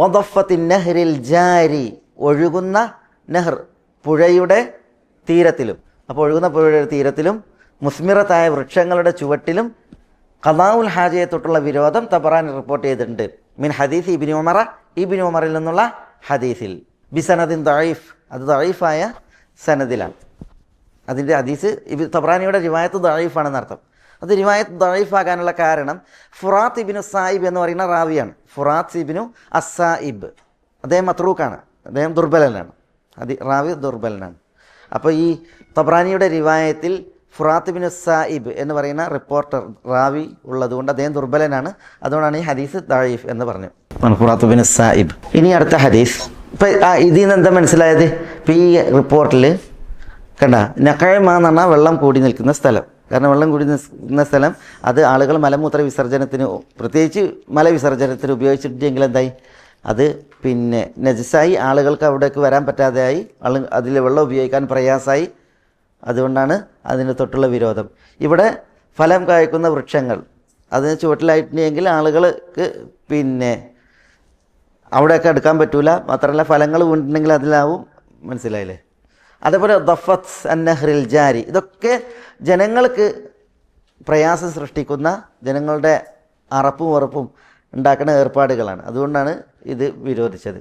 വദഫത്തിൻ നഹ്റിൽ ജാരി, ഒഴുകുന്ന നെഹ്ർ പുഴയുടെ തീരത്തിലും. അപ്പോൾ ഒഴുകുന്ന പുഴയുടെ തീരത്തിലും മുസ്മിറത്തായ വൃക്ഷങ്ങളുടെ ചുവട്ടിലും ഖദാഉൽ ഹാജയെ തൊട്ടുള്ള വിരോധം തബറാനി റിപ്പോർട്ട് ചെയ്തിട്ടുണ്ട്. മിൻ ഹദീസ് ഇബ്നു ഉമറ, ഇബ്നു ഉമറിൽ നിന്നുള്ള ഹദീസിൽ. ബിസനദിൻ ദഈഫ്, അത് ദഈഫായ സനദിലാണ്. അതിൻ്റെ ഹദീസ് തബറാനിയുടെ റിവായത്ത് ദഈഫാണെന്ന് അർത്ഥം. അത് റിവായത്ത് ദഈഫാകാനുള്ള കാരണം ഫുറാത്ത് ഇബ്നു സായിബ് എന്ന് പറയുന്ന റാവിയാണ്. ഫുറാത്ത് ഇബ്നു അസ്സായിബ്, അദ്ദേഹം മത്രൂക്കാണ്, അദ്ദേഹം ദുർബലനാണ്, റാവി ദുർബലനാണ്. അപ്പോൾ ഈ തബ്രാനിയുടെ റിവായത്തിൽ ഫുറാത്ത് ഇബ്നു സായിബ് എന്ന് പറയുന്ന റിപ്പോർട്ടർ റാവി ഉള്ളതുകൊണ്ട് അദ്ദേഹം ദുർബലനാണ്. അതുകൊണ്ടാണ് ഈ ഹദീസ് ദഈഫ് എന്ന് പറഞ്ഞു, ഫുറാത്ത് ഇബ്നു സായിബ്. ഇനി അടുത്ത ഹദീസ്. ഇപ്പം ഇതിൽ നിന്ന് എന്താ മനസ്സിലായത്? ഇപ്പം ഈ റിപ്പോർട്ടിൽ കണ്ട നഖഴമ എന്ന് പറഞ്ഞാൽ വെള്ളം കൂടി നിൽക്കുന്ന സ്ഥലം. കാരണം വെള്ളം കൂടി നിൽക്കുന്ന സ്ഥലം അത് ആളുകൾ മലമൂത്ര വിസർജനത്തിന്, പ്രത്യേകിച്ച് മലവിസർജനത്തിന് ഉപയോഗിച്ചിട്ടെങ്കിൽ എന്തായി, അത് പിന്നെ നജസായി, ആളുകൾക്ക് അവിടേക്ക് വരാൻ പറ്റാതെയായി, അതിൽ വെള്ളം ഉപയോഗിക്കാൻ പ്രയാസമായി. അതുകൊണ്ടാണ് അതിന് തൊട്ടുള്ള വിരോധം. ഇവിടെ ഫലം കായ്ക്കുന്ന വൃക്ഷങ്ങൾ അതിന് ചുവട്ടിലായിട്ടുണ്ടെങ്കിൽ ആളുകൾക്ക് പിന്നെ അവിടെയൊക്കെ എടുക്കാൻ പറ്റൂല. മാത്രമല്ല ഫലങ്ങൾ വീണിട്ടുണ്ടെങ്കിൽ അതിലാവും. മനസ്സിലായില്ലേ? അതേപോലെ ദഫത്ത് അന്നഹ്റിൽ ജാരി, ഇതൊക്കെ ജനങ്ങൾക്ക് പ്രയാസം സൃഷ്ടിക്കുന്ന, ജനങ്ങളുടെ അറപ്പും ഉറപ്പും ഉണ്ടാക്കുന്ന ഏർപ്പാടുകളാണ്. അതുകൊണ്ടാണ് ഇത് വിരോധിച്ചത്.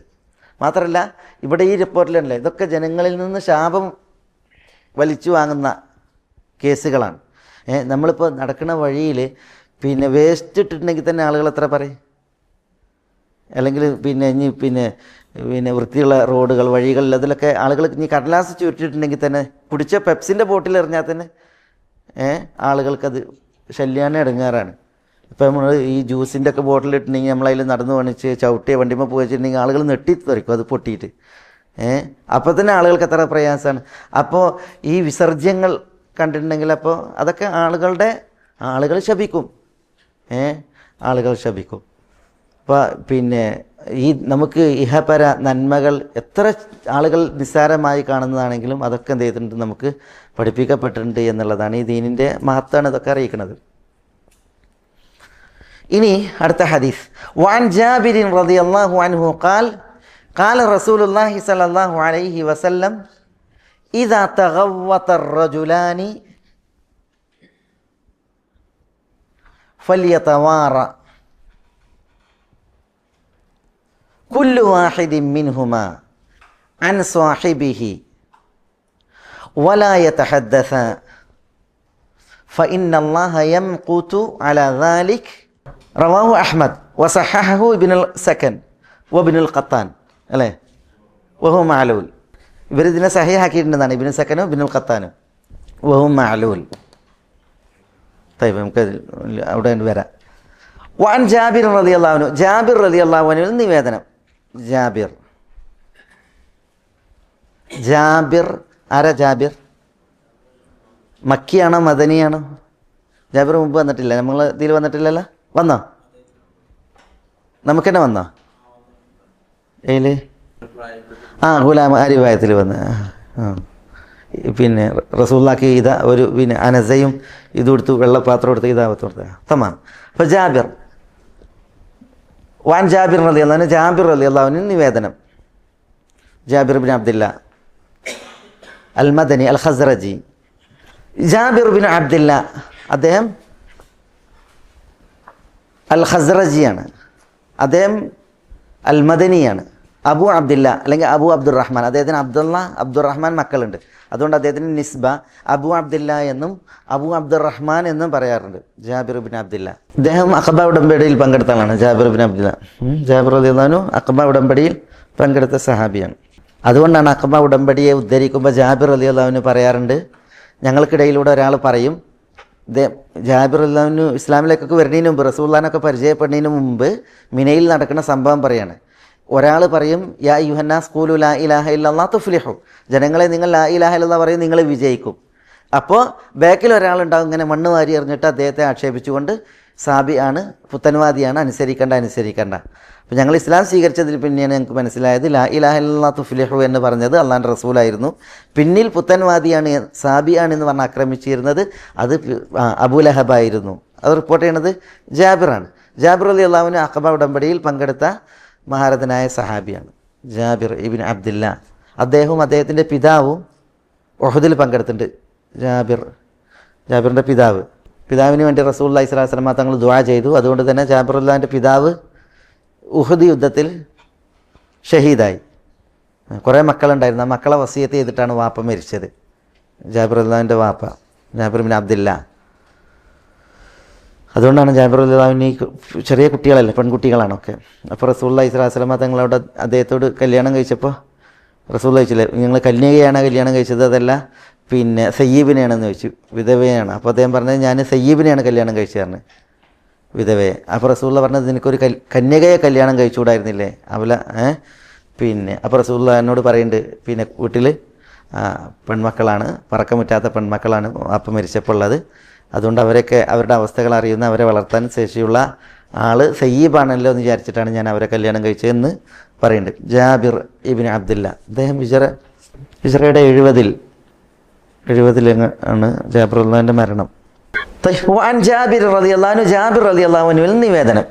മാത്രമല്ല ഇവിടെ ഈ റിപ്പോർട്ടിലല്ലേ ഇതൊക്കെ ജനങ്ങളിൽ നിന്ന് ശാപം വലിച്ചു വാങ്ങുന്ന കേസുകളാണ്. നമ്മളിപ്പോൾ നടക്കുന്ന വഴിയിൽ പിന്നെ വേസ്റ്റ് ഇട്ടിട്ടുണ്ടെങ്കിൽ തന്നെ ആളുകൾ എത്ര പറയും? അല്ലെങ്കിൽ പിന്നെ വൃത്തിയുള്ള റോഡുകൾ, വഴികളിൽ അതിലൊക്കെ ആളുകൾ ഇനി കടലാസ് ചുരുട്ടിട്ടുണ്ടെങ്കിൽ തന്നെ, കുടിച്ച പെപ്സിൻ്റെ ബോട്ടിൽ എറിഞ്ഞാൽ തന്നെ ആളുകൾക്കത് ശല്യാനെ ഇടങ്ങാറാണ്. ഇപ്പം നമ്മൾ ഈ ജ്യൂസിൻ്റെ ഒക്കെ ബോട്ടിലിട്ടുണ്ടെങ്കിൽ നമ്മളതിൽ നടന്നു പണിച്ച് ചവിട്ടിയ വണ്ടിമ്മ പോയി വെച്ചിട്ടുണ്ടെങ്കിൽ ആളുകൾ നെട്ടിത്തെറിക്കും അത് പൊട്ടിയിട്ട്. അപ്പോൾ തന്നെ ആളുകൾക്ക് എത്ര പ്രയാസമാണ്. അപ്പോൾ ഈ വിസർജ്യങ്ങൾ കണ്ടിട്ടുണ്ടെങ്കിൽ അപ്പോൾ അതൊക്കെ ആളുകൾ ശപിക്കും. ആളുകൾ ശപിക്കും. അപ്പോൾ പിന്നെ ഈ നമുക്ക് ഇഹപര നന്മകൾ എത്ര ആളുകൾ നിസ്സാരമായി കാണുന്നതാണെങ്കിലും അതൊക്കെ എന്ത് ചെയ്തിട്ടുണ്ട്, നമുക്ക് പഠിപ്പിക്കപ്പെട്ടിട്ടുണ്ട് എന്നുള്ളതാണ്. ഈ ദീനിൻ്റെ മഹത്വമാണ് ഇതൊക്കെ അറിയിക്കുന്നത്. ഇനി അടുത്ത ഹദീസ്. വഅൻ ജാബിർ റളിയല്ലാഹു അൻഹു ഖാൽ ഖാല റസൂലുള്ളാഹി സ്വല്ലല്ലാഹു അലൈഹി വസല്ലം ഇദാ തഗവ്വത الرجلان ഫല്യതവാറ കുല്ലു വാഹിദിൻ മിൻഹുമാ അൻ സാഹിബിഹി വലാ യതഹദ്ദസ ഫഇന്നല്ലാഹ യംഖുതു അലാ ദാലിക റവാഹു അഹ്മദ് വസഹഹഹു ഇബ്നുൽ സക്കൻ വഇബ്നുൽ ഖത്താൻ. അല്ലേ? വഹു മഅലൂൽ. ഇവരിതിനെ സഹീഹാക്കിയിട്ടുണ്ടെന്നാണ് ഇബ്നുൽ സക്കനും ഇബ്നുൽ ഖത്താനും. വഹു മഅലൂൽ. നമുക്ക് അവിടെ വരാം. വഅൻ ജാബിർ റളിയല്ലാഹു അൻഹു, ജാബിർ റളിയല്ലാഹു അൻഹു നിവേദനം. ജാബിർ ആരാ? ജാബിർ മക്കിയാണോ മദനിയാണോ? ജാബിർ മുമ്പ് വന്നിട്ടില്ല, നമ്മൾ ഇതിൽ വന്നിട്ടില്ലല്ലോ. വന്നോ? നമുക്ക് തന്നെ വന്നോ? ഏല് ഗുലാം അരിവായത്തിൽ വന്ന് പിന്നെ റസൂലുള്ളാഹിക്ക് ഇതാ ഒരു പിന്നെ അനസയും ഇത് കൊടുത്തു, വെള്ളപ്പാത്രം കൊടുത്ത് ഇതാവത്ത് കൊടുത്ത തമാം. അപ്പോൾ ജാബിർ, വാൻ ജാബിർ റളിയല്ലാഹു അൻഹു, ജാബിർ റളിയല്ലാഹു അൻഹു നിവേദനം. ജാബിർ ബിൻ അബ്ദില്ല അൽ മദനി അൽ ഖസ്റജി. ജാബിർ ബിൻ അബ്ദില്ല അദ്ദേഹം അൽ ഖസ്റജിയാണ്, അദ്ദേഹം അൽ മദനിയാണ്. അബു അബ്ദില്ല അല്ലെങ്കിൽ അബു അബ്ദുറഹ്മാൻ, അദ്ദേഹത്തിന് അബ്ദുറഹ്മാൻ മക്കളുണ്ട്. അതുകൊണ്ട് അദ്ദേഹത്തിന് നിസ്ബ അബു അബ്ദില്ല എന്നും അബു അബ്ദുറഹ്മാൻ എന്നും പറയാറുണ്ട്. ജാബിർ ബിൻ അബ്ദില്ല അദ്ദേഹം അഖബ ഉടമ്പടിയിൽ പങ്കെടുത്ത ആളാണ്. ജാബിർ ബിൻ അബ്ദില്ല, ജാബിർ റളിയല്ലാഹു അൻഹു അഖബ ഉടമ്പടിയിൽ പങ്കെടുത്ത സഹാബിയാണ്. അതുകൊണ്ടാണ് അഖബ ഉടമ്പടിയെ ഉദ്ധരിക്കുമ്പോൾ ജാബിർ റളിയല്ലാഹു അൻഹു പറയാറുണ്ട്, ഞങ്ങൾക്കിടയിലൂടെ ഒരാൾ പറയും, ജാബിർ റളിയല്ലാഹു അൻഹു ഇസ്ലാമിലേക്കൊക്കെ വരുന്നതിന് മുമ്പ്, റസൂലുള്ളാഹിനൊക്കെ പരിചയപ്പെടുന്നതിന് മുമ്പ് മിനയിൽ നടക്കുന്ന സംഭവം പറയാണ്. ഒരാൾ പറയും, യാ അയ്യുഹന്നാസ് ഖൂലു ലാ ഇലാഹ ഇല്ലല്ലാഹ് തുഫ്ലിഹു, ജനങ്ങളെ നിങ്ങൾ ലാ ഇലാഹ ഇല്ലല്ലാഹ് പറയും, നിങ്ങൾ വിജയിക്കും. അപ്പോൾ ബാക്കിൽ ഒരാളുണ്ടാവും ഇങ്ങനെ മണ്ണ് വാരി എറിഞ്ഞിട്ട് അദ്ദേഹത്തെ ആക്ഷേപിച്ചുകൊണ്ട് സാബി ആണ്, പുത്തൻവാദിയാണ്, അനുസരിക്കേണ്ട. അപ്പോൾ ഞങ്ങൾ ഇസ്ലാം സ്വീകരിച്ചതിൽ പിന്നെയാണ് ഞങ്ങൾക്ക് മനസ്സിലായത് ലാ ഇലാഹ ഇല്ലല്ലാഹു തുഫ്ലിഹു എന്ന് പറഞ്ഞത് അള്ളാഹുവിൻ്റെ റസൂലായിരുന്നു. പിന്നിൽ പുത്തൻവാദിയാണ്, സാബിയാണ് എന്ന് പറഞ്ഞ് ആക്രമിച്ചിരുന്നത് അത് അബൂലഹബായിരുന്നു. അത് റിപ്പോർട്ട് ചെയ്യണത് ജാബിറാണ്. ജാബിർ റളിയല്ലാഹു അൻഹു അഖബ ഉടമ്പടിയിൽ പങ്കെടുത്ത മഹാരഥനായ സഹാബിയാണ് ജാബിർ ഇബ്നു അബ്ദില്ല. അദ്ദേഹത്തിൻ്റെ പിതാവും ഉഹദിൽ പങ്കെടുത്തിട്ടുണ്ട്. ജാബിറിൻ്റെ പിതാവിന് വേണ്ടി റസൂലുള്ളാഹി സ്വല്ലല്ലാഹു അലൈഹി വസല്ലം തങ്ങൾ ദുആ ചെയ്തു. അതുകൊണ്ട് തന്നെ ജാബിറുല്ലാഹിൻ്റെ പിതാവ് ഉഹദ് യുദ്ധത്തിൽ ഷഹീദായി. കുറേ മക്കളുണ്ടായിരുന്നു. ആ മക്കളെ വസിയത്ത് ചെയ്തിട്ടാണ് വാപ്പ മരിച്ചത്. ജാബിറുല്ലാഹിൻ്റെ വാപ്പ ജാബിർ ഇബ്നു അബ്ദില്ല. അതുകൊണ്ടാണ് ജാബിറുല്ലാഹിന് ചെറിയ കുട്ടികളല്ല, പെൺകുട്ടികളാണൊക്കെ. അപ്പോൾ റസൂലുള്ളാഹി സ്വല്ലല്ലാഹു അലൈഹി വസല്ലം തങ്ങളോട് അദ്ദേഹത്തോട് കല്യാണം കഴിച്ചപ്പോൾ റസൂൽ ചോദിച്ചില്ലേ, നിങ്ങൾ കന്യകയാണ് കല്യാണം കഴിച്ചത്, അതല്ല പിന്നെ സയ്യിബിനെയാണെന്ന് ചോദിച്ചു. വിധവയാണ്. അപ്പോൾ അദ്ദേഹം പറഞ്ഞത് ഞാൻ സയ്യിബിനെയാണ് കല്യാണം കഴിച്ചു പറഞ്ഞത്, വിധവയെ. അപ്പോൾ റസൂലുള്ള പറഞ്ഞത് നിനക്കൊരു കന്യകയെ കല്യാണം കഴിച്ചുകൂടായിരുന്നില്ലേ പിന്നെ അപ്പോൾ റസൂലുള്ള എന്നോട് പറയുന്നുണ്ട്, പിന്നെ വീട്ടിൽ പെൺമക്കളാണ്, പറക്കമുറ്റാത്ത പെൺമക്കളാണ് അപ്പം മരിച്ചപ്പോൾ ഉള്ളത്. അതുകൊണ്ട് അവരുടെ അവസ്ഥകൾ അറിയുന്ന, അവരെ വളർത്താൻ ശേഷിയുള്ള ആൾ സയ്യിബാണല്ലോ എന്ന് വിചാരിച്ചിട്ടാണ് ഞാൻ അവരെ കല്യാണം കഴിച്ചതെന്ന് പറയുന്നുണ്ട്. ജാബിർ ഇബ്നു അബ്ദില്ല. അദ്ദേഹം ഹിജ്റയുടെ 70 ആണ് ജാബിറുല്ലാഹിൻ്റെ മരണം. ജാബിർ റളിയല്ലാഹു അൻഹു നിവേദനം,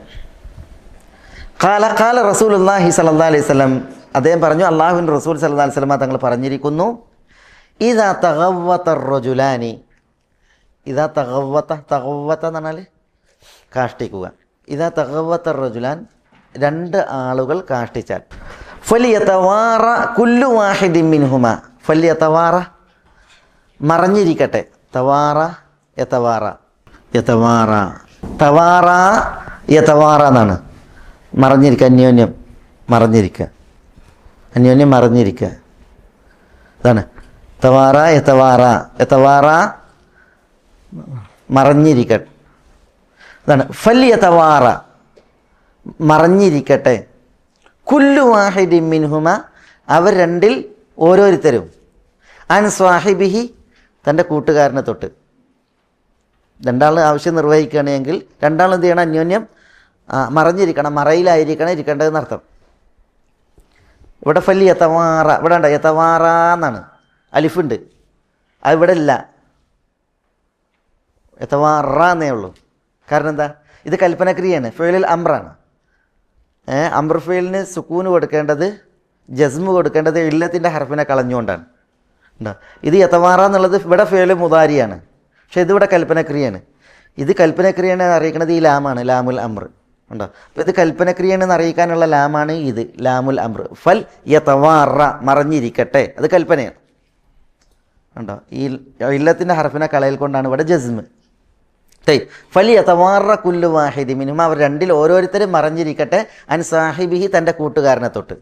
ഖാല റസൂലുള്ളാഹി സ്വല്ലല്ലാഹു അലൈഹി വസല്ലം, അദ്ദേഹം പറഞ്ഞു, അല്ലാഹുവിൻ്റെ റസൂൽ സ്വല്ലല്ലാഹു അലൈഹി വസല്ലം തങ്ങൾ പറഞ്ഞിരിക്കുന്നു, ഇദാ തഗവ്വത റജുലാനി, ഇദാ തഗവ്വത എന്ന് പറഞ്ഞാൽ കാഷ്ടിക്കുക. ഇദാ തഗവ്വത റജുലാൻ, രണ്ട് ആളുകൾ കാഷ്ടിച്ചാൽ, ഫലിയതവാറ കുല്ലു വാഹിദിൻ മിൻഹുമ, ഫലിയതവാറ മറഞ്ഞിരിക്കട്ടെ, തവാറ യതവാറ എന്നാണ് മറഞ്ഞിരിക്കുക, അന്യോന്യം മറഞ്ഞിരിക്കുക, അതാണ് തവാറ യതവാറ മറഞ്ഞിരിക്കട്ടെ, അതാണ് ഫല്യതവാറ മറഞ്ഞിരിക്കട്ടെ, കുല്ലു വാഹിദിൻ മിൻഹുമ അവർ രണ്ടിൽ ഓരോരുത്തരും, അൻ സ്വാഹിബിഹി തൻ്റെ കൂട്ടുകാരനെ തൊട്ട്. രണ്ടാൾ ആവശ്യം നിർവഹിക്കുകയാണെങ്കിൽ രണ്ടാളും എന്ത് ചെയ്യണം, അന്യോന്യം മറഞ്ഞിരിക്കണം, മറയിലായിരിക്കണം ഇരിക്കേണ്ടതെന്ന് അർത്ഥം. ഇവിടെ ഫല്യതവാറ, ഇവിടെ ഉണ്ട് യതവാറ എന്നാണ്, അലിഫുണ്ട്, അത് ഇവിടെ ഇല്ല, യതവാറ എന്നേ ഉള്ളൂ. കാരണം എന്താ, ഇത് കൽപ്പനക്രിയയാണ്, ഫിഅലുൽ അംറാണ്. അംർ ഫിഅലിന് സുക്കൂന് കൊടുക്കേണ്ടത്, ജസ്മ് കൊടുക്കേണ്ടത് ഇല്ലത്തിൻ്റെ ഹർഫിനെ കളഞ്ഞുകൊണ്ടാണ്. ഉണ്ടോ, ഇത് യതവാറ എന്നുള്ളത് ഇവിടെ ഫിഅല് മുദാരിയാണ്, പക്ഷേ ഇതിവിടെ കൽപ്പനക്രിയയാണ്. ഇത് കൽപ്പനക്രിയനെ അറിയിക്കുന്നത് ഈ ലാമാണ്, ലാമുൽ അംർ. ഉണ്ടോ, അപ്പോൾ ഇത് കൽപ്പനക്രിയണെന്ന് അറിയിക്കാനുള്ള ലാമാണ് ഇത്, ലാമുൽ അംർ. ഫൽ യതവാറ മറഞ്ഞിരിക്കട്ടെ, അത് കൽപ്പനയാണ്. ഉണ്ടോ, ഈ ഇല്ലത്തിൻ്റെ ഹർഫിനെ കളയൽ കൊണ്ടാണ് ഇവിടെ ജസ്മ്. ഫൽ യതവാറ കുല്ലു വാഹിദി മിൻഹുമ അവർ രണ്ടിൽ ഓരോരുത്തരും മറഞ്ഞിരിക്കട്ടെ, അൻ സാഹിബിഹി തൻ്റെ കൂട്ടുകാരനെ തൊട്ട്.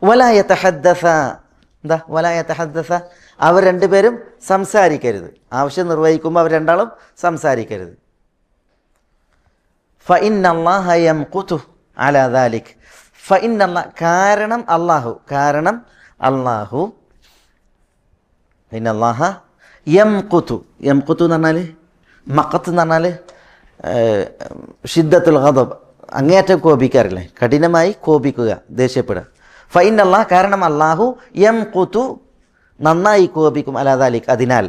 വലാ യതഹദ്ദസ, എന്താ വലാ യതഹദ്ദസ അവർ രണ്ടുപേരും സംസാരിക്കരുത്, ആവശ്യം നിർവഹിക്കുമ്പോൾ അവർ രണ്ടാളും സംസാരിക്കരുത്. ഫഇന്നല്ലാഹ യംഖുതു അലാ ദാലിക്, ഫഇന്നല്ലാഹ കാരണം അല്ലാഹു ഫഇന്നല്ലാഹ യംഖുതു എന്ന് പറഞ്ഞാൽ മഖത്ത് എന്ന് പറഞ്ഞാൽ ഷിദ്ദത്തുൽ ഗദബ്, അങ്ങേയറ്റം കോപിക്കാറില്ലേ, കഠിനമായി കോപിക്കുക, ദേഷ്യപ്പെടുക. ഫഇന്നല്ലാഹ കാരണം അല്ലാഹു യംഖുതു നന്നായി കോപിക്കും, അലാ ദാലിക് അതിനാൽ,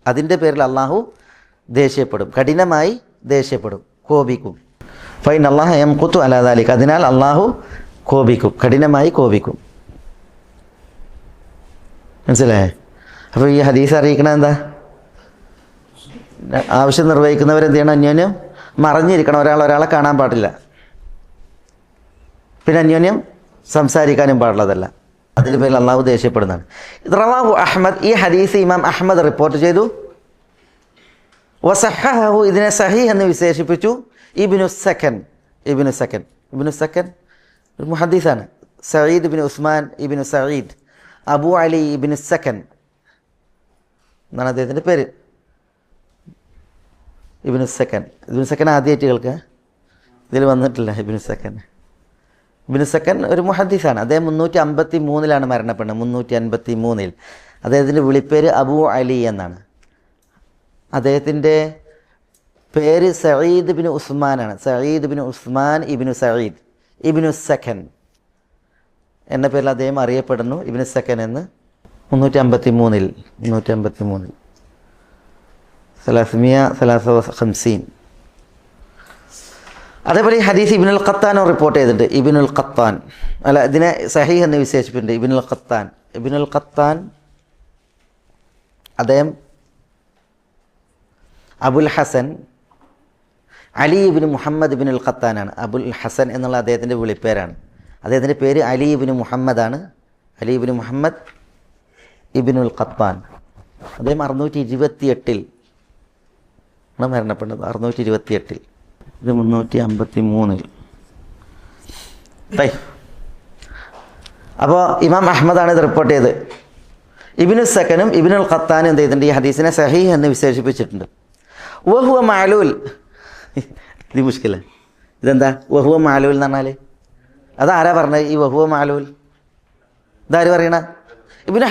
അതിൻ്റെ പേരിൽ അല്ലാഹു ദേഷ്യപ്പെടും, കഠിനമായി ദേഷ്യപ്പെടും, കോപിക്കും. ഫഇന്നല്ലാഹ യംഖുതു അലാ ദാലിക് അതിനാൽ അല്ലാഹു കോപിക്കും, കഠിനമായി കോപിക്കും. മനസ്സിലായേ? അപ്പോൾ ഈ ഹദീസ് അറിയിക്കണത് എന്താ, ആവശ്യം നിർവഹിക്കുന്നവരെന്ത് ചെയ്യണം, അന്യോന്യം മറഞ്ഞിരിക്കണം, ഒരാളെ കാണാൻ പാടില്ല, പിന്നെ അന്യോന്യം സംസാരിക്കാനും പാടുള്ളതല്ല, അതിൻ്റെ പേരിൽ അള്ളാഹു ദേഷ്യപ്പെടുന്നതാണ്. റവാഹു അഹ്മദ്, ഈ ഹദീസ് ഇമാം അഹ്മദ് റിപ്പോർട്ട് ചെയ്തു. വസഹഹു ഇതിനെ സഹീഹ് എന്ന് വിശേഷിപ്പിച്ചു ഇബ്നു സക്കൻ ഒരു മുഹദ്ദിസാണ്, സഈദ് ഇബ്നു ഉസ്മാൻ ഇബ്നു സഈദ് അബു അലി ഇബ്നു സക്കൻ എന്നാണ് അദ്ദേഹത്തിൻ്റെ പേര്. ഇബ്നു സക്കൻ ആദ്യമായിട്ട് കേൾക്കുക, ഇതിൽ വന്നിട്ടില്ല. ഇബ്നു സക്കൻ ഒരു മുഹദ്ദിസാണ്. അദ്ദേഹം 353 മരണപ്പെടുന്നത്, 353. അദ്ദേഹത്തിൻ്റെ വിളിപ്പേര് അബു അലി എന്നാണ്. അദ്ദേഹത്തിൻ്റെ പേര് Saeed bin ഉസ്മാനാണ്. Saeed bin Usman Ibnu Saeed Ibnu സക്കൻ എന്ന പേരിൽ അദ്ദേഹം അറിയപ്പെടുന്നു. ഇബ്നു സക്കൻ എന്ന് 353 350. അതേപോലെ ഈ ഹദീസ് ഇബ്നുൽ ഖത്താനും റിപ്പോർട്ട് ചെയ്തിട്ടുണ്ട്. ഇബ്നുൽ ഖത്താൻ അല്ല, ഇതിനെ സഹീഹ് എന്ന് വിശേഷിപ്പിച്ചിട്ടുണ്ട്. ഇബ്നുൽ ഖത്താൻ അദ്ദേഹം അബുൽ ഹസൻ അലി ഇബ്നു മുഹമ്മദ് ഇബ്നുൽ ഖത്താനാണ്. അബുൽ ഹസൻ എന്നുള്ള അദ്ദേഹത്തിൻ്റെ വിളിപ്പേരാണ്. അദ്ദേഹത്തിൻ്റെ പേര് അലി ഇബ്നു മുഹമ്മദാണ്. അലി ഇബ്നു മുഹമ്മദ് ഇബ്നുൽ ഖത്താൻ. അദ്ദേഹം 628 ആണ് മരണപ്പെടുന്നത്. 628. ഇത് 353. അപ്പോൾ ഇമാം അഹ്മദാണ് ഇത് റിപ്പോർട്ട് ചെയ്ത്. ഇബ്നു സക്കനും ഇബ്നുൽ ഖത്താനും എന്ത് ചെയ്തിട്ടുണ്ട്? ഈ ഹദീസിനെ സഹീഹ് എന്ന് വിശേഷിപ്പിച്ചിട്ടുണ്ട്. വഹുവ മഅലൂൽ. ഇത് മുഷ്കില. ഇതെന്താ വഹുവ മഅലൂൽ എന്ന് പറഞ്ഞാൽ? അതാരാ പറഞ്ഞത് ഈ വഹുവ മഅലൂൽ? ഇതാര് പറയണ? ഇബ്നു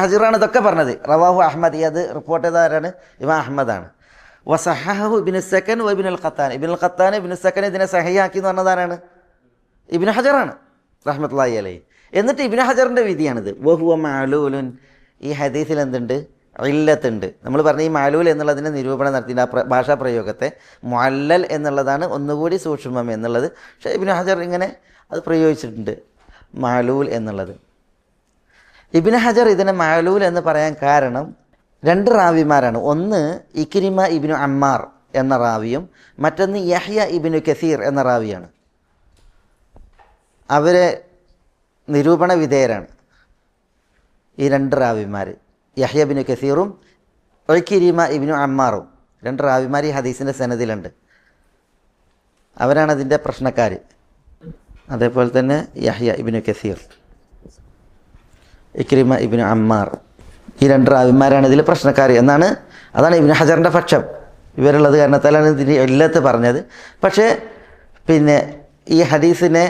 ഹജറാണ് ഇതൊക്കെ പറഞ്ഞത്. റവാഹു അഹ്മദ്. അത് റിപ്പോർട്ട് ചെയ്ത ആരാണ്? ഇമാം അഹ്മദാണ്. വസഹഹു ഇബ്നു സക്കൻ വ ഇബ്നുൽ ഖത്താൻ. ഇബ്നുൽ ഖത്താൻ ഇബ്നു സക്കൻ ഇതിനെ സഹിയാക്കി എന്ന് പറഞ്ഞതാരാണ്? ഇബ്നു ഹജറാണ് റഹ്മത്തുള്ളാഹി അലൈഹി. എന്നിട്ട് ഇബ്നു ഹജറിൻ്റെ വിധിയാണിത്. വഹുവ മഅലൂലുൻ. ഈ ഹദീസിൽ എന്തുണ്ട്? ഇല്ലത്തുണ്ട്. നമ്മൾ പറഞ്ഞ ഈ മഅലൂൽ എന്നുള്ളതിനെ നിരൂപണം നടത്തിയിട്ട് ആ ഭാഷാ പ്രയോഗത്തെ മുഅല്ലൽ എന്നുള്ളതാണ് ഒന്നുകൂടി സൂക്ഷ്മം എന്നുള്ളത്. പക്ഷേ ഇബ്നു ഹജർ ഇങ്ങനെ അത് പ്രയോഗിച്ചിട്ടുണ്ട്, മഅലൂൽ എന്നുള്ളത്. ഇബ്നു ഹജർ ഇതിനെ മഅലൂൽ എന്ന് പറയാൻ കാരണം 2 റാവിമാരാണ്. ഒന്ന് ഇക്രിമ ഇബ്നു അമ്മാർ എന്ന റാവിയും മറ്റൊന്ന് യഹ്യ ഇബ്നു കസീർ എന്ന റാവിയാണ്. അവരെ നിരൂപണ വിധേയരാണ് ഈ 2 റാവിമാർ. യഹ്യ ഇബ്നു കസീറും ഇക്രിമ ഇബ്നു അമ്മാറും 2 റാവിമാർ ഈ ഹദീസിൻ്റെ സനദിലുണ്ട്. അവരാണ് അതിൻ്റെ പ്രശ്നക്കാർ. അതേപോലെ തന്നെ യഹ്യ ഇബ്നു കസീർ, ഇക്രിമ ഇബ്നു അമ്മാർ, ഈ 2 റാവിമാരാണ് ഇതിൽ പ്രശ്നക്കാർ എന്നാണ്. അതാണ് ഇബ്നു ഹജറിൻ്റെ പക്ഷം. ഇവരുള്ളത് കാരണത്താലാണ് ഇതിന് ഇല്ലത്ത് പറഞ്ഞത്. പക്ഷേ പിന്നെ ഈ ഹദീസിനെ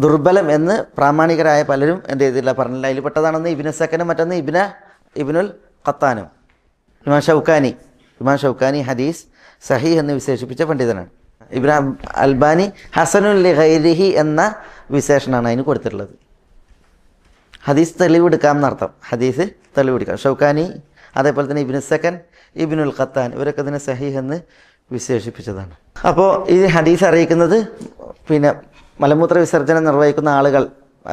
ദുർബലം എന്ന് പ്രാമാണികരായ പലരും എന്ത് ചെയ്തില്ല, പറഞ്ഞില്ല. അതിൽ പെട്ടതാണെന്ന് ഇബ്നു സക്കനും മറ്റൊന്ന് ഇബ്നുൽ ഖത്താനും. ഇമാം ഷൗക്കാനി ഹദീസ് സഹീഹ് എന്ന് വിശേഷിപ്പിച്ച പണ്ഡിതനാണ്. ഇബ്നു അൽബാനി ഹസനുൽ ലിഗൈരിഹി എന്ന വിശേഷണമാണ് അതിന് കൊടുത്തിട്ടുള്ളത്. ഹദീസ് തെളിവെടുക്കാം എന്നർത്ഥം. ഹദീസ് തെളിവെടുക്കാം. ഷൗക്കാനി അതേപോലെ തന്നെ ഇബ്നു സക്കൻ, ഇബ്നുൽ ഖത്താൻ ഇവരൊക്കെ ഇതിനെ സഹീഹ് എന്ന് വിശേഷിപ്പിച്ചതാണ്. അപ്പോൾ ഈ ഹദീസ് അറിയിക്കുന്നത് പിന്നെ മലമൂത്ര വിസർജനം നിർവഹിക്കുന്ന ആളുകൾ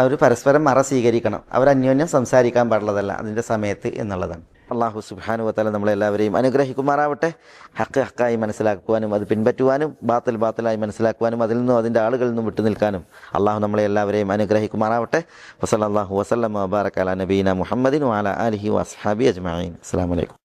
അവർ പരസ്പരം മറ സ്വീകരിക്കണം. അവർ അന്യോന്യം സംസാരിക്കാൻ പാടുള്ളതല്ല അതിൻ്റെ സമയത്ത് എന്നുള്ളതാണ്. അള്ളാഹു സുബ്ഹാനഹു വ തആല നമ്മളെല്ലാവരെയും അനുഗ്രഹിക്കുമാറാവട്ടെ. ഹക്ക് ഹക്കായി മനസ്സിലാക്കുവാനും അത് പിൻപറ്റുവാനും ബാത്തിൽ ബാത്തിലായി മനസ്സിലാക്കുവാനും അതിൽ നിന്നും അതിൻ്റെ ആളുകളിൽ നിന്നും വിട്ടു നിൽക്കാനും അള്ളാഹു നമ്മളെ എല്ലാവരെയും അനുഗ്രഹിക്കുമാറാവട്ടെ. വസല്ലല്ലാഹു വസല്ലമ വബാറക അലാ നബീന മുഹമ്മദിൻ വഅലാ ആലിഹി വഅസ്ഹാബിഹി അജ്മഈൻ. അസ്സലാമു അലൈക്കും.